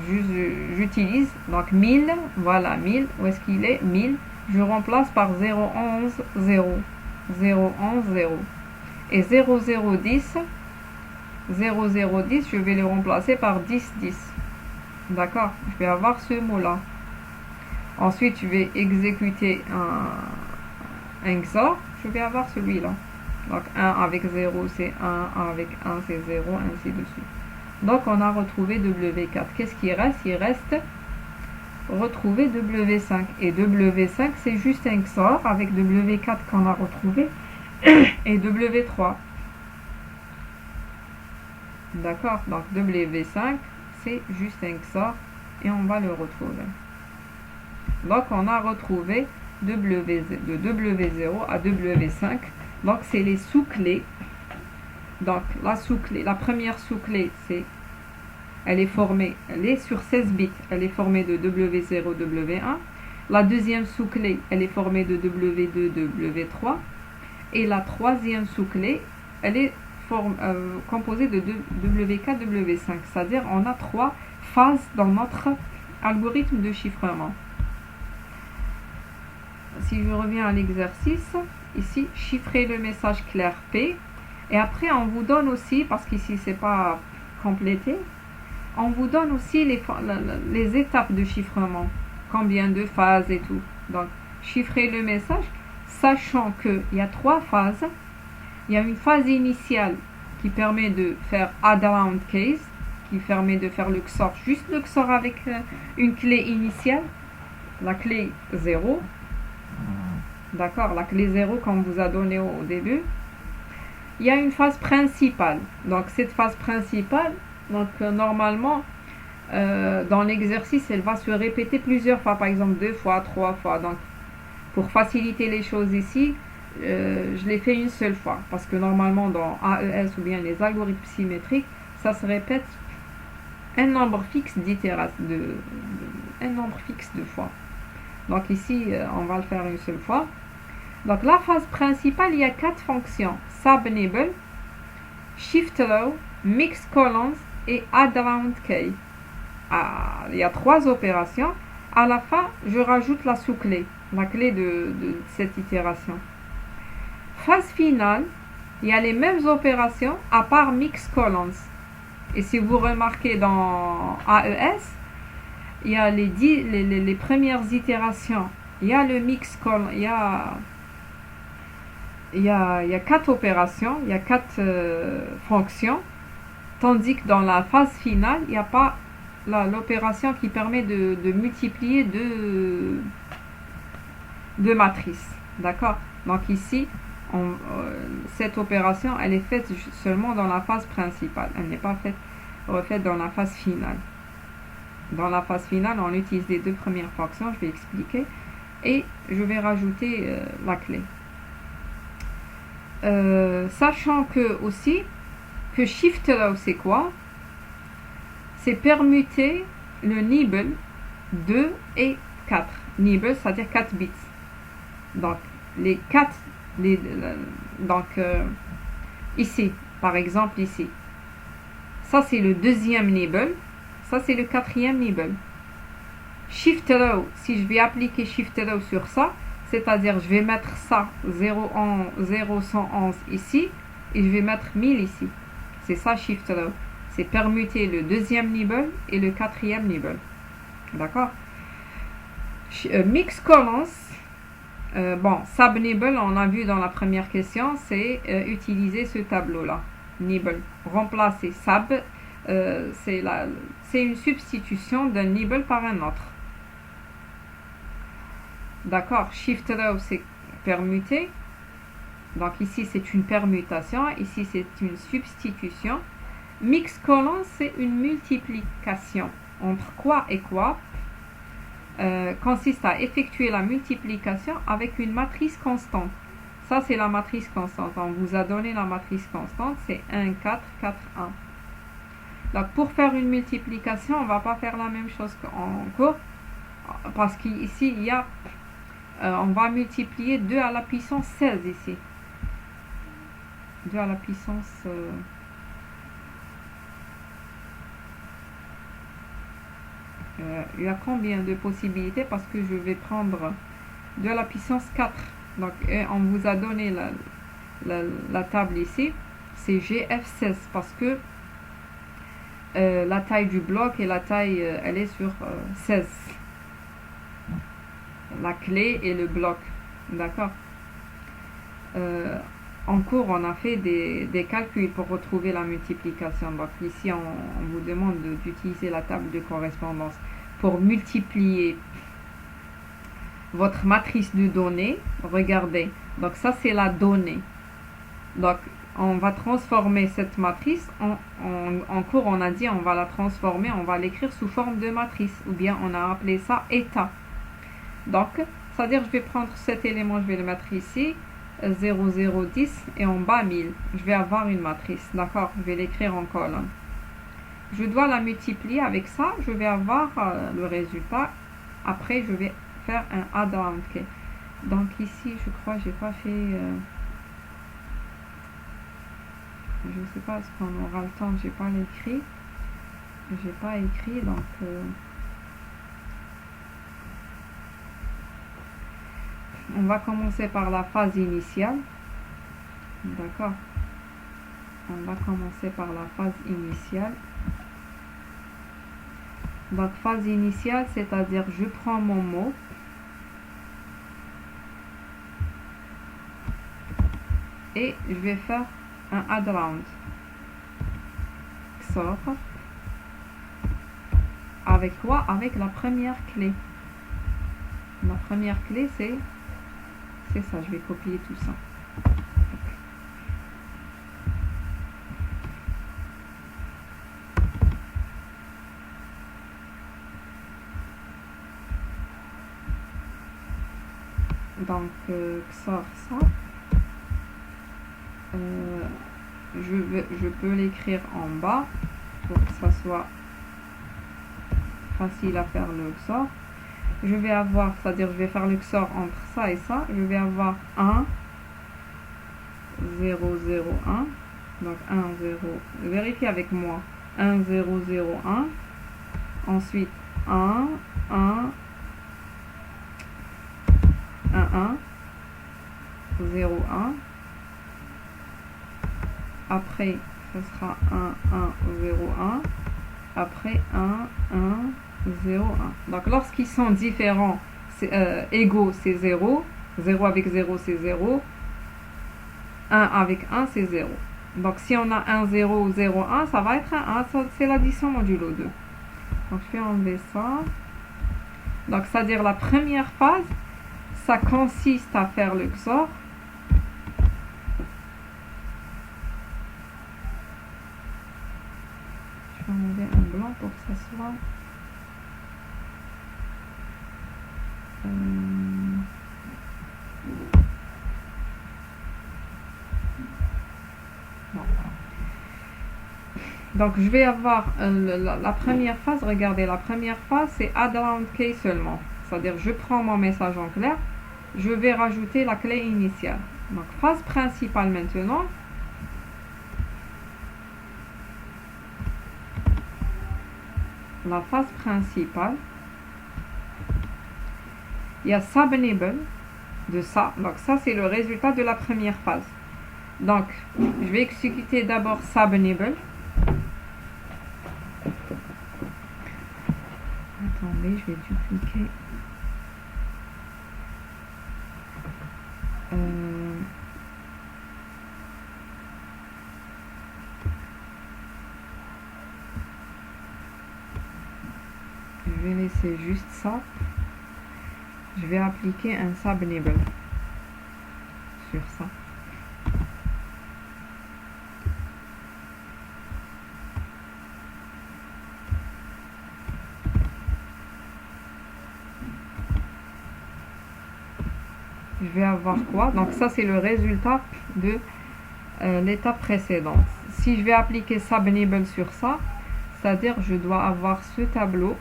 j'utilise donc 1000, voilà 1000, où est-ce qu'il est? 1000, je remplace par 011, 0, 011, 0. Et 0010, 0010, je vais le remplacer par 10, 10. D'accord? Je vais avoir ce mot-là. Ensuite, je vais exécuter un XOR, je vais avoir celui-là. Donc, 1 avec 0, c'est 1, 1 avec 1, c'est 0, ainsi de suite. Donc, on a retrouvé W4. Qu'est-ce qui reste? Il reste retrouver W5. Et W5, c'est juste un XOR avec W4 qu'on a retrouvé et W3. D'accord? Donc, W5, c'est juste un XOR et on va le retrouver. Donc, on a retrouvé de W0 à W5. Donc, c'est les sous-clés. Donc, la première sous-clé, elle est sur 16 bits. Elle est formée de W0, W1. La deuxième sous-clé, elle est formée de W2, W3. Et la troisième sous-clé, elle est composée de W4, W5. C'est-à-dire, on a 3 phases dans notre algorithme de chiffrement. Si je reviens à l'exercice, ici, chiffrer le message clair P. Et après, on vous donne aussi, parce qu'ici, c'est pas complété, on vous donne aussi les étapes de chiffrement. Combien de phases et tout. Donc, chiffrer le message, sachant qu'il y a 3 phases. Il y a une phase initiale qui permet de faire add around case, qui permet de faire le XOR, juste le XOR avec une clé initiale, la clé 0. D'accord, la clé 0 qu'on vous a donné au début. Il y a une phase principale. Donc, cette phase principale, donc normalement, dans l'exercice, elle va se répéter plusieurs fois, par exemple 2 fois, 3 fois. Donc, pour faciliter les choses ici, je l'ai fait une seule fois. Parce que normalement, dans AES ou bien les algorithmes symétriques, ça se répète un nombre fixe un nombre fixe de fois. Donc ici, on va le faire une seule fois. Donc la phase principale, il y a 4 fonctions. SABNIBLE, SHIFT-LOW, MIX-COLONS et ADD-ROUND-K. Il y a 3 opérations. À la fin, je rajoute la sous-clé, la clé de cette itération. Phase finale, il y a les mêmes opérations à part MIX-COLONS. Et si vous remarquez dans AES, il y a les premières itérations. Il y a le MIX-COLONS, il y a 4 opérations, il y a 4 fonctions, tandis que dans la phase finale, il n'y a pas l'opération qui permet de multiplier deux matrices. D'accord? Donc ici, cette opération, elle est faite seulement dans la phase principale. Elle n'est pas refaite dans la phase finale. Dans la phase finale, on utilise les deux premières fonctions, je vais expliquer. Et je vais rajouter la clé. Sachant que aussi, que shift row, c'est quoi? C'est permuter le nibble 2 et 4. Nibble, c'est-à-dire 4 bits. Donc, les 4, ici, par exemple, ici. Ça, c'est le deuxième nibble. Ça, c'est le quatrième nibble. Shift row, si je vais appliquer shift row sur ça, c'est-à-dire je vais mettre ça 0,111 ici et je vais mettre 1000 ici. C'est ça shift row. C'est permuter le deuxième nibble et le quatrième nibble. D'accord? Mix columns. Subnibble, on a vu dans la première question, c'est utiliser ce tableau-là. Nibble. Remplacer sub, c'est une substitution d'un nibble par un autre. D'accord? Shift row, c'est permuter. Donc ici, c'est une permutation. Ici, c'est une substitution. Mix column, c'est une multiplication. Entre quoi et quoi? Consiste à effectuer la multiplication avec une matrice constante. Ça, c'est la matrice constante. On vous a donné la matrice constante. C'est 1, 4, 4, 1. Donc, pour faire une multiplication, on ne va pas faire la même chose qu'en cours. Parce qu'ici, il y a... on va multiplier 2 à la puissance 16 ici. 2 à la puissance... il y a combien de possibilités? Parce que je vais prendre 2 à la puissance 4. Donc, on vous a donné la table ici. C'est GF16 parce que la taille du bloc et la taille, elle est sur 16. La clé et le bloc. D'accord? En cours, on a fait des calculs pour retrouver la multiplication. Donc ici, on vous demande d'utiliser la table de correspondance pour multiplier votre matrice de données. Regardez. Donc ça, c'est la donnée. Donc, on va transformer cette matrice. En cours, on a dit on va la transformer, on va l'écrire sous forme de matrice. Ou bien, on a appelé ça état. Donc, c'est-à-dire, je vais prendre cet élément, je vais le mettre ici. 0010 et en bas 1000. Je vais avoir une matrice. D'accord? Je vais l'écrire en colonne. Je dois la multiplier avec ça. Je vais avoir le résultat. Après, je vais faire un add-on. Okay. Donc ici, je crois que j'ai pas fait... je sais pas, est-ce qu'on aura le temps? J'ai pas l'écrit. J'ai pas écrit, donc... on va commencer par la phase initiale. D'accord? On va commencer par la phase initiale. Donc, phase initiale, c'est-à-dire je prends mon mot. Et je vais faire un add round. XOR. Avec quoi? Avec la première clé. La première clé, c'est ça, je vais copier tout ça. Donc, XOR ça. Je peux l'écrire en bas pour que ça soit facile à faire le XOR. Je vais avoir, c'est-à-dire je vais faire le XOR entre ça et ça. Je vais avoir 1, 0, 0, 1. Donc 1, 0. Vérifiez avec moi. 1, 0, 0, 1. Ensuite 1, 1, 1, 1, 0, 1. Après, ce sera 1, 1, 0, 1. Après 1, 1, 0, 1. Donc, lorsqu'ils sont différents, égaux, c'est 0. 0 avec 0, c'est 0. 1 avec 1, c'est 0. Donc, si on a 1, 0, 0, 1, ça va être un 1. C'est l'addition modulo 2. Donc je vais enlever ça. Donc c'est-à-dire la première phase, ça consiste à faire le XOR. Je vais enlever un blanc pour que ça soit... Donc je vais avoir la première phase, regardez, la première phase c'est add round key seulement. C'est-à-dire je prends mon message en clair, je vais rajouter la clé initiale. Donc phase principale maintenant. La phase principale, il y a subnibble de ça. Donc ça c'est le résultat de la première phase. Donc je vais exécuter d'abord subnibble. Attendez, je vais dupliquer. Je vais laisser juste ça. Je vais appliquer un subnibble sur ça. Je vais avoir quoi? Donc ça c'est le résultat de l'étape précédente. Si je vais appliquer subnibble sur ça, c'est-à-dire je dois avoir ce tableau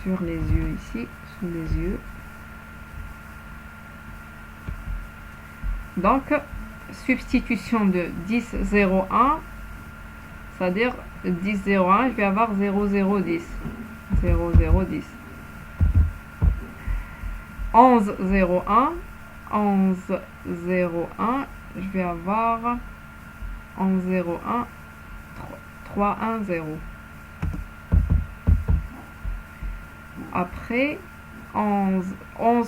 sur les yeux ici, sous les yeux. Donc substitution de 10,01, c'est-à-dire 10,01, je vais avoir 0,010. 0,010. 11,01, 11,01, je vais avoir 11,01, 3,10. Après 11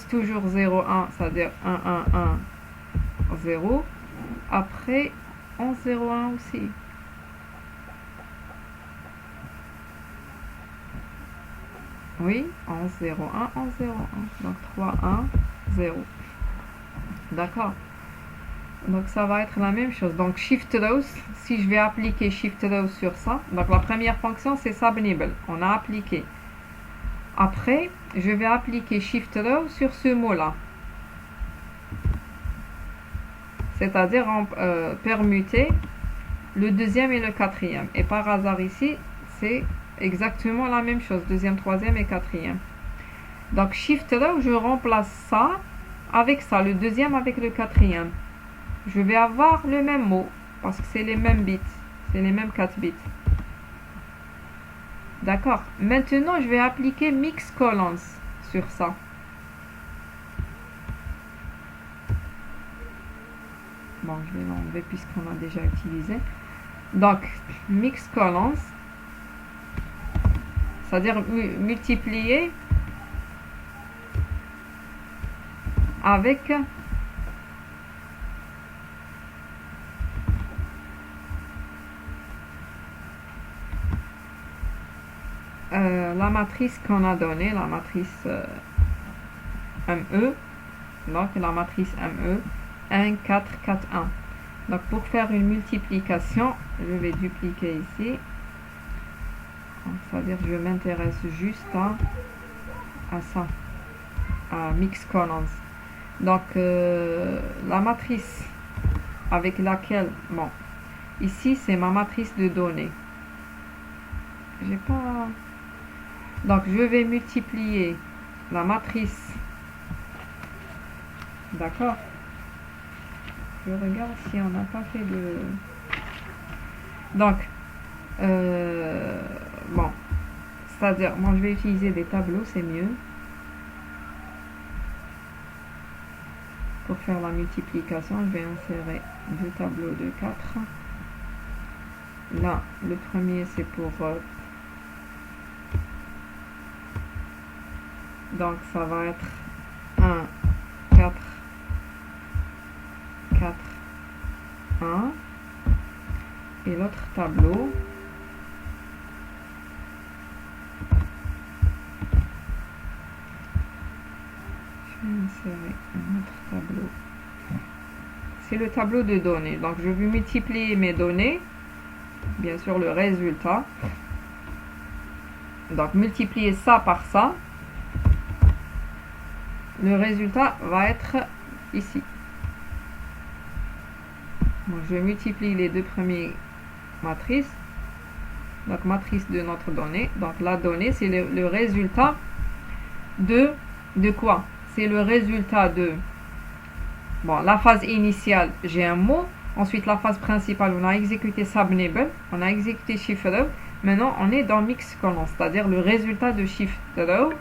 toujours 0,1, c'est-à-dire 1,1,1,0. Après 11,01 aussi. Oui, 11,01, 11,01. Donc 3,1,0. D'accord. Donc ça va être la même chose. Donc Shift Row, si je vais appliquer Shift Row sur ça, donc la première fonction c'est subnibble. On a appliqué. Après, je vais appliquer Shift Row sur ce mot-là. C'est-à-dire permuter le deuxième et le quatrième. Et par hasard ici, c'est exactement la même chose. Deuxième, troisième et quatrième. Donc Shift Row, je remplace ça avec ça. Le deuxième avec le quatrième. Je vais avoir le même mot. Parce que c'est les mêmes bits. C'est les mêmes 4 bits. D'accord. Maintenant, je vais appliquer Mix Colons sur ça. Bon, je vais l'enlever puisqu'on a déjà utilisé. Donc, Mix Colons, c'est-à-dire multiplier avec la matrice qu'on a donnée, la matrice ME, donc la matrice ME, 1, 4, 4, 1. Donc pour faire une multiplication, je vais dupliquer ici. C'est-à-dire je m'intéresse juste à ça, à Mix Colons. Donc la matrice avec laquelle, bon, ici c'est ma matrice de données. J'ai pas... Donc je vais multiplier la matrice. D'accord. Je regarde si on n'a pas fait de... Donc, bon, c'est-à-dire, moi je vais utiliser des tableaux, c'est mieux. Pour faire la multiplication, je vais insérer deux tableaux de 4. Là, le premier c'est pour... donc ça va être 1, 4, 4, 1. 1 et l'autre tableau. Je vais insérer un autre tableau. C'est le tableau de données. Donc je vais multiplier mes données, bien sûr le résultat. Donc multiplier ça par ça. Le résultat va être ici. Donc je multiplie les deux premières matrices. Donc matrice de notre donnée. Donc la donnée, c'est le résultat de quoi? C'est le résultat de... Bon, la phase initiale, j'ai un mot. Ensuite, la phase principale, on a exécuté subnibble. On a exécuté shift row. Maintenant, on est dans mix colon, c'est-à-dire le résultat de shift row.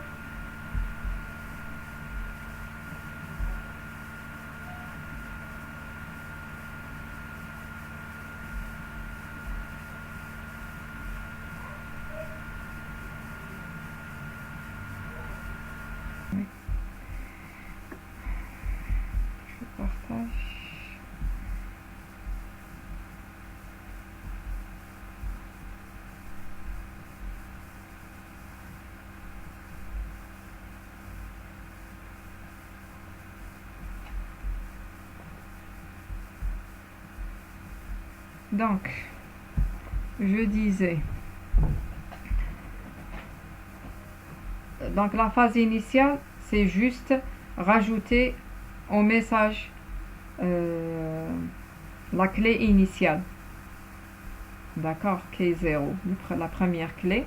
Donc, je disais, donc la phase initiale, c'est juste rajouter au message la clé initiale. D'accord, clé 0, la première clé.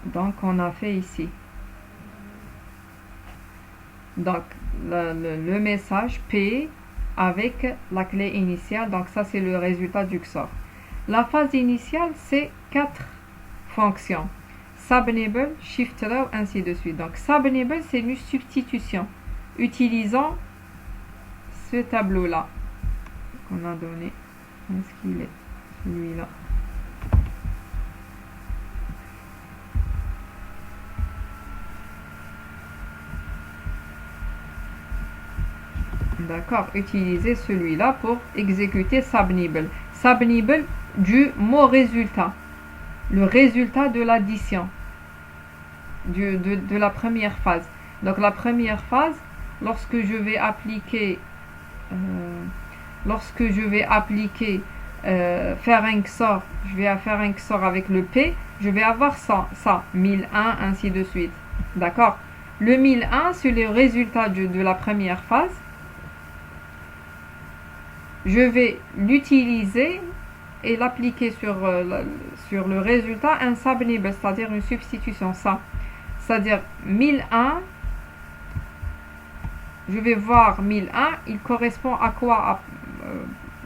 Donc, on a fait ici. Donc, le message P avec la clé initiale. Donc, ça, c'est le résultat du XOR. La phase initiale, c'est 4 fonctions. Subnibble, shift row, ainsi de suite. Donc, subnibble, c'est une substitution utilisant ce tableau-là qu'on a donné. Est-ce qu'il est celui-là? D'accord, utiliser celui-là pour exécuter subnibble. Subnibble du mot résultat. Le résultat de l'addition de la première phase. Donc la première phase, lorsque je vais appliquer faire un XOR, je vais faire un XOR avec le P, je vais avoir ça 1001, ainsi de suite. D'accord? Le 1001, c'est le résultat de la première phase. Je vais l'utiliser et l'appliquer sur le résultat un subnibble, c'est-à-dire une substitution, ça. C'est-à-dire 1001, je vais voir 1001, il correspond à quoi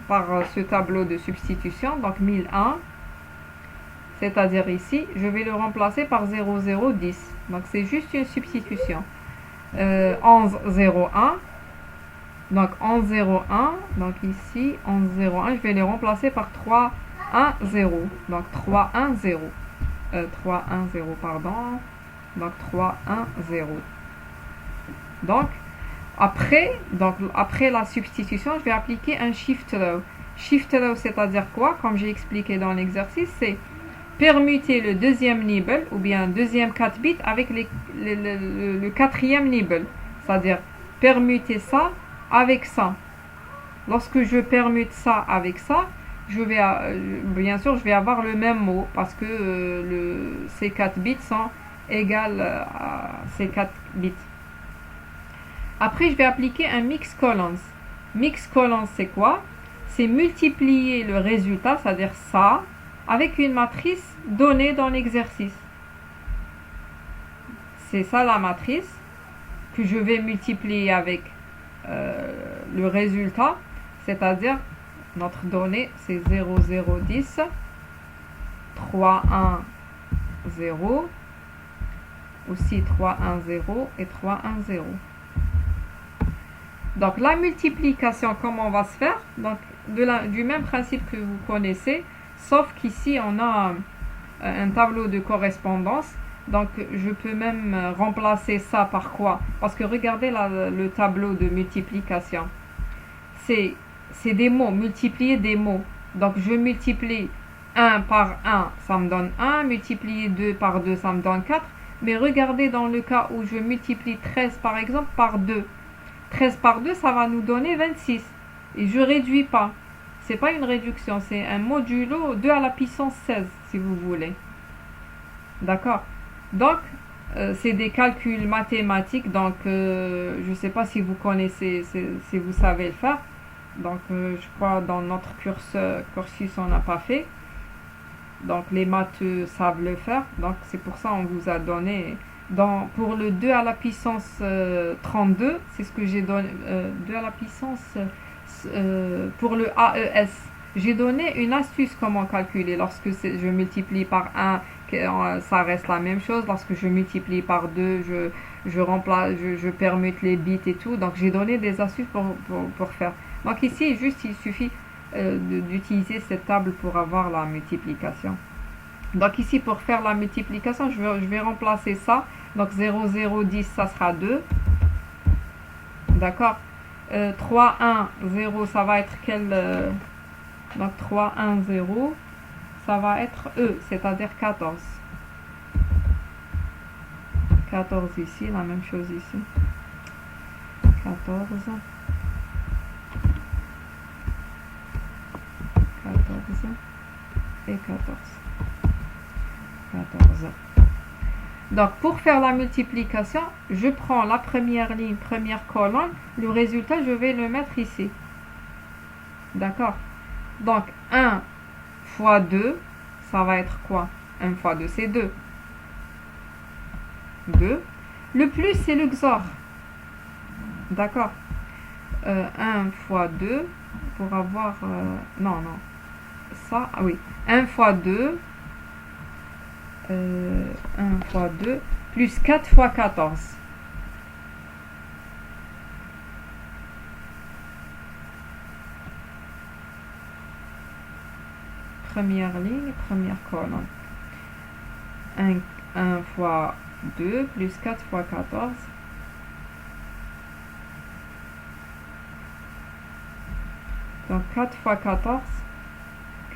par ce tableau de substitution. Donc 1001, c'est-à-dire ici, je vais le remplacer par 0010. Donc c'est juste une substitution. 1101. Donc 1101, donc ici 1101, je vais les remplacer par 310. Donc 310. 310, pardon. Donc 310. Donc après la substitution, je vais appliquer un shift row. Shift row, c'est-à-dire quoi? Comme j'ai expliqué dans l'exercice, c'est permuter le deuxième nibble ou bien deuxième 4 bits avec le quatrième nibble. C'est-à-dire permuter ça avec ça. Lorsque je permute ça avec ça, bien sûr, je vais avoir le même mot parce que ces 4 bits sont égales à ces 4 bits. Après, je vais appliquer un mix colons. Mix colons, c'est quoi? C'est multiplier le résultat, c'est-à-dire ça, avec une matrice donnée dans l'exercice. C'est ça la matrice que je vais multiplier avec le résultat, c'est-à-dire notre donnée, c'est 0010, 310, aussi 310 et 310. Donc la multiplication, comment on va se faire? Donc du même principe que vous connaissez, sauf qu'ici on a un tableau de correspondance. Donc je peux même remplacer ça par quoi? Parce que regardez le tableau de multiplication. C'est c'est des mots, multiplier des mots. Donc je multiplie 1 par 1, ça me donne 1, multiplier 2 par 2, ça me donne 4. Mais regardez dans le cas où je multiplie 13 par exemple par 2. 13 par 2, ça va nous donner 26. Et je ne réduis pas. C'est pas une réduction, c'est un modulo 2 à la puissance 16, si vous voulez. D'accord? Donc, c'est des calculs mathématiques. Donc, je ne sais pas si vous connaissez, si vous savez le faire. Donc, je crois dans notre cursus, on n'a pas fait. Donc, les maths savent le faire. Donc, c'est pour ça qu'on vous a donné... pour le 2 à la puissance 32, c'est ce que j'ai donné, 2 à la puissance pour le AES. J'ai donné une astuce comment calculer. Lorsque je multiplie par 1, ça reste la même chose. Lorsque je multiplie par 2, je permute les bits et tout. Donc j'ai donné des astuces pour faire. Donc ici, juste il suffit d'utiliser cette table pour avoir la multiplication. Donc ici, pour faire la multiplication, je vais remplacer ça. Donc 0, 0, 10, ça sera 2. D'accord. 3, 1, 0, ça va être quel... donc 3, 1, 0, ça va être E, c'est-à-dire 14. 14 ici, la même chose ici. 14. 14 et 14. 14. Donc, pour faire la multiplication, je prends la première ligne, première colonne. Le résultat, je vais le mettre ici. D'accord? Donc, 1 fois 2, ça va être quoi? 1 fois 2, c'est 2. 2. Le plus, c'est le XOR. D'accord? 1 fois 2, pour avoir... non. Ça, oui. 1 fois 2... 1 fois 2 plus 4 fois 14. Première ligne, première colonne. 1 fois 2 plus 4 fois 14. Donc 4 fois 14.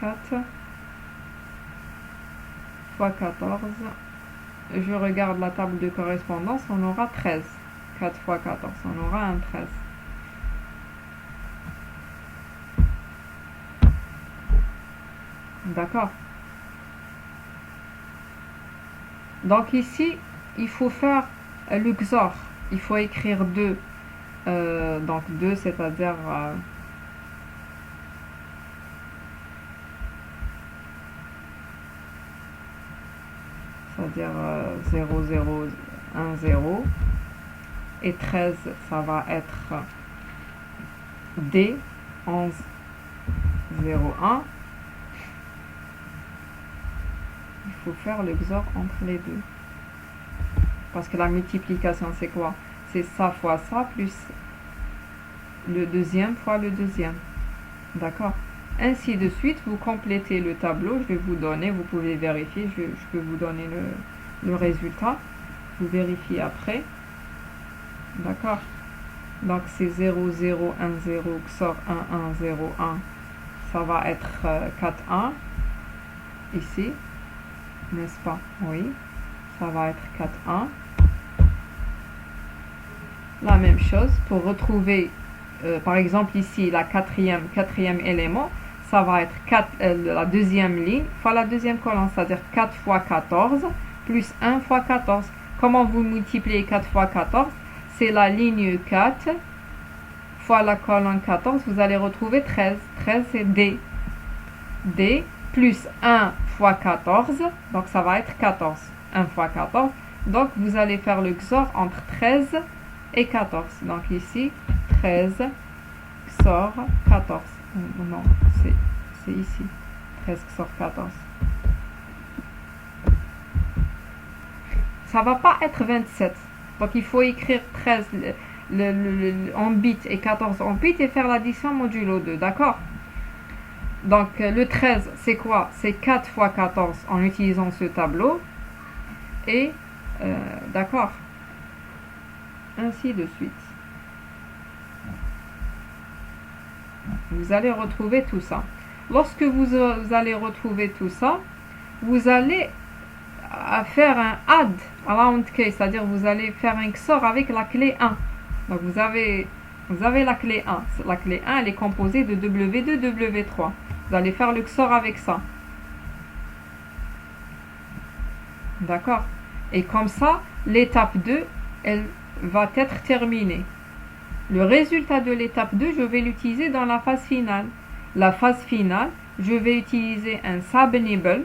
4 fois 14, je regarde la table de correspondance, on aura 13. 4 fois 14, on aura un 13. D'accord? Donc ici, il faut faire le XOR. Il faut écrire 2. Donc 2, c'est-à-dire... c'est-à-dire 0, 0, 1, 0. Et 13, ça va être D, 11, 0, 1. Il faut faire le XOR entre les deux. Parce que la multiplication, c'est quoi? C'est ça fois ça, plus le deuxième fois le deuxième. D'accord? Ainsi de suite, vous complétez le tableau, je vais vous donner, vous pouvez vérifier, je peux vous donner le résultat, vous vérifiez après, d'accord? Donc c'est 0, 0, 1, 0, XOR 1, 1, 0, 1, ça va être 4, 1, ici, n'est-ce pas? Oui, ça va être 4, 1. La même chose, pour retrouver, par exemple ici, la quatrième élément, ça va être 4, la deuxième ligne fois la deuxième colonne, c'est-à-dire 4 fois 14 plus 1 fois 14. Comment vous multipliez 4 fois 14? C'est la ligne 4 fois la colonne 14, vous allez retrouver 13. 13, c'est D. D plus 1 fois 14, donc ça va être 14. 1 fois 14. Donc vous allez faire le XOR entre 13 et 14. Donc ici, 13 XOR 14. Non, c'est ici. 13 XOR 14. Ça va pas être 27. Donc il faut écrire 13 en bits et 14 en bits et faire l'addition modulo 2. D'accord? Donc le 13, c'est quoi? C'est 4 fois 14 en utilisant ce tableau. Et, d'accord? Ainsi de suite. Vous allez retrouver tout ça. Lorsque vous allez retrouver tout ça, vous allez faire un add around case, c'est-à-dire vous allez faire un XOR avec la clé 1. Donc vous avez la clé 1. La clé 1, elle est composée de W2, W3. Vous allez faire le XOR avec ça. D'accord? Et comme ça, l'étape 2, elle va être terminée. Le résultat de l'étape 2, je vais l'utiliser dans la phase finale. La phase finale, je vais utiliser un subnibble.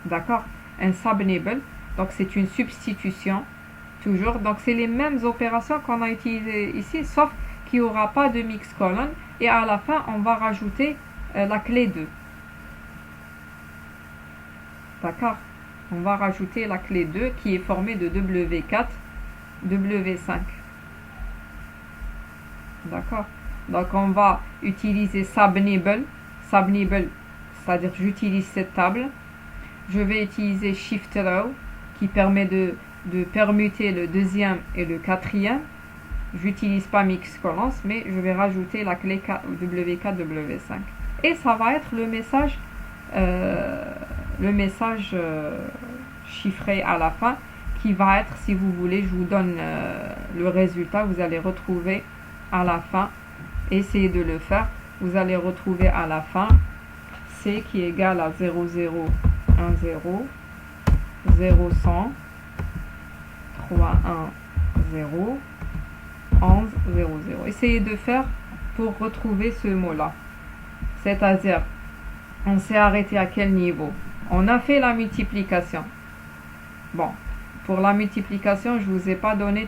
D'accord? Un subnibble. Donc c'est une substitution. Toujours. Donc c'est les mêmes opérations qu'on a utilisées ici, sauf qu'il n'y aura pas de mix colon. Et à la fin, on va rajouter la clé 2. D'accord? On va rajouter la clé 2 qui est formée de W4, W5. D'accord? Donc on va utiliser subnibble. Subnibble, c'est-à-dire j'utilise cette table. Je vais utiliser shift row qui permet de permuter le deuxième et le quatrième. J'utilise pas mix colons, mais je vais rajouter la clé W4, W5. Et ça va être le message chiffré à la fin qui va être, si vous voulez, je vous donne le résultat. Vous allez retrouver à la fin, essayez de le faire, vous allez retrouver à la fin C qui est égal à 0, 0, 1, 0, 0, 100, 3, 1, 0, 11, 0, 0. Essayez de faire pour retrouver ce mot-là. C'est-à-dire, on s'est arrêté à quel niveau? On a fait la multiplication. Bon, pour la multiplication, je ne vous ai pas donné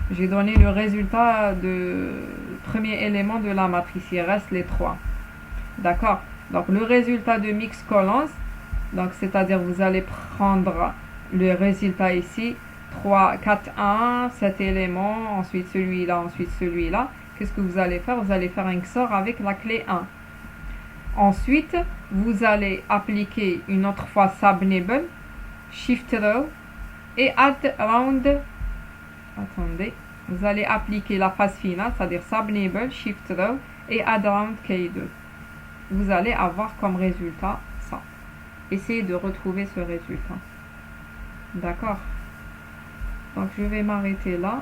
j'ai donné le résultat de premier élément de la matrice. Il reste les 3. D'accord? Donc, le résultat de mix colons, donc c'est-à-dire vous allez prendre le résultat ici, 3, 4, 1, cet élément, ensuite celui-là, ensuite celui-là. Qu'est-ce que vous allez faire? Vous allez faire un XOR avec la clé 1. Ensuite, vous allez appliquer une autre fois subnibble, shift row et add round. Attendez, vous allez appliquer la phase finale, c'est-à-dire subnibble, shift row et add round K2. Vous allez avoir comme résultat ça. Essayez de retrouver ce résultat. D'accord? Donc je vais m'arrêter là.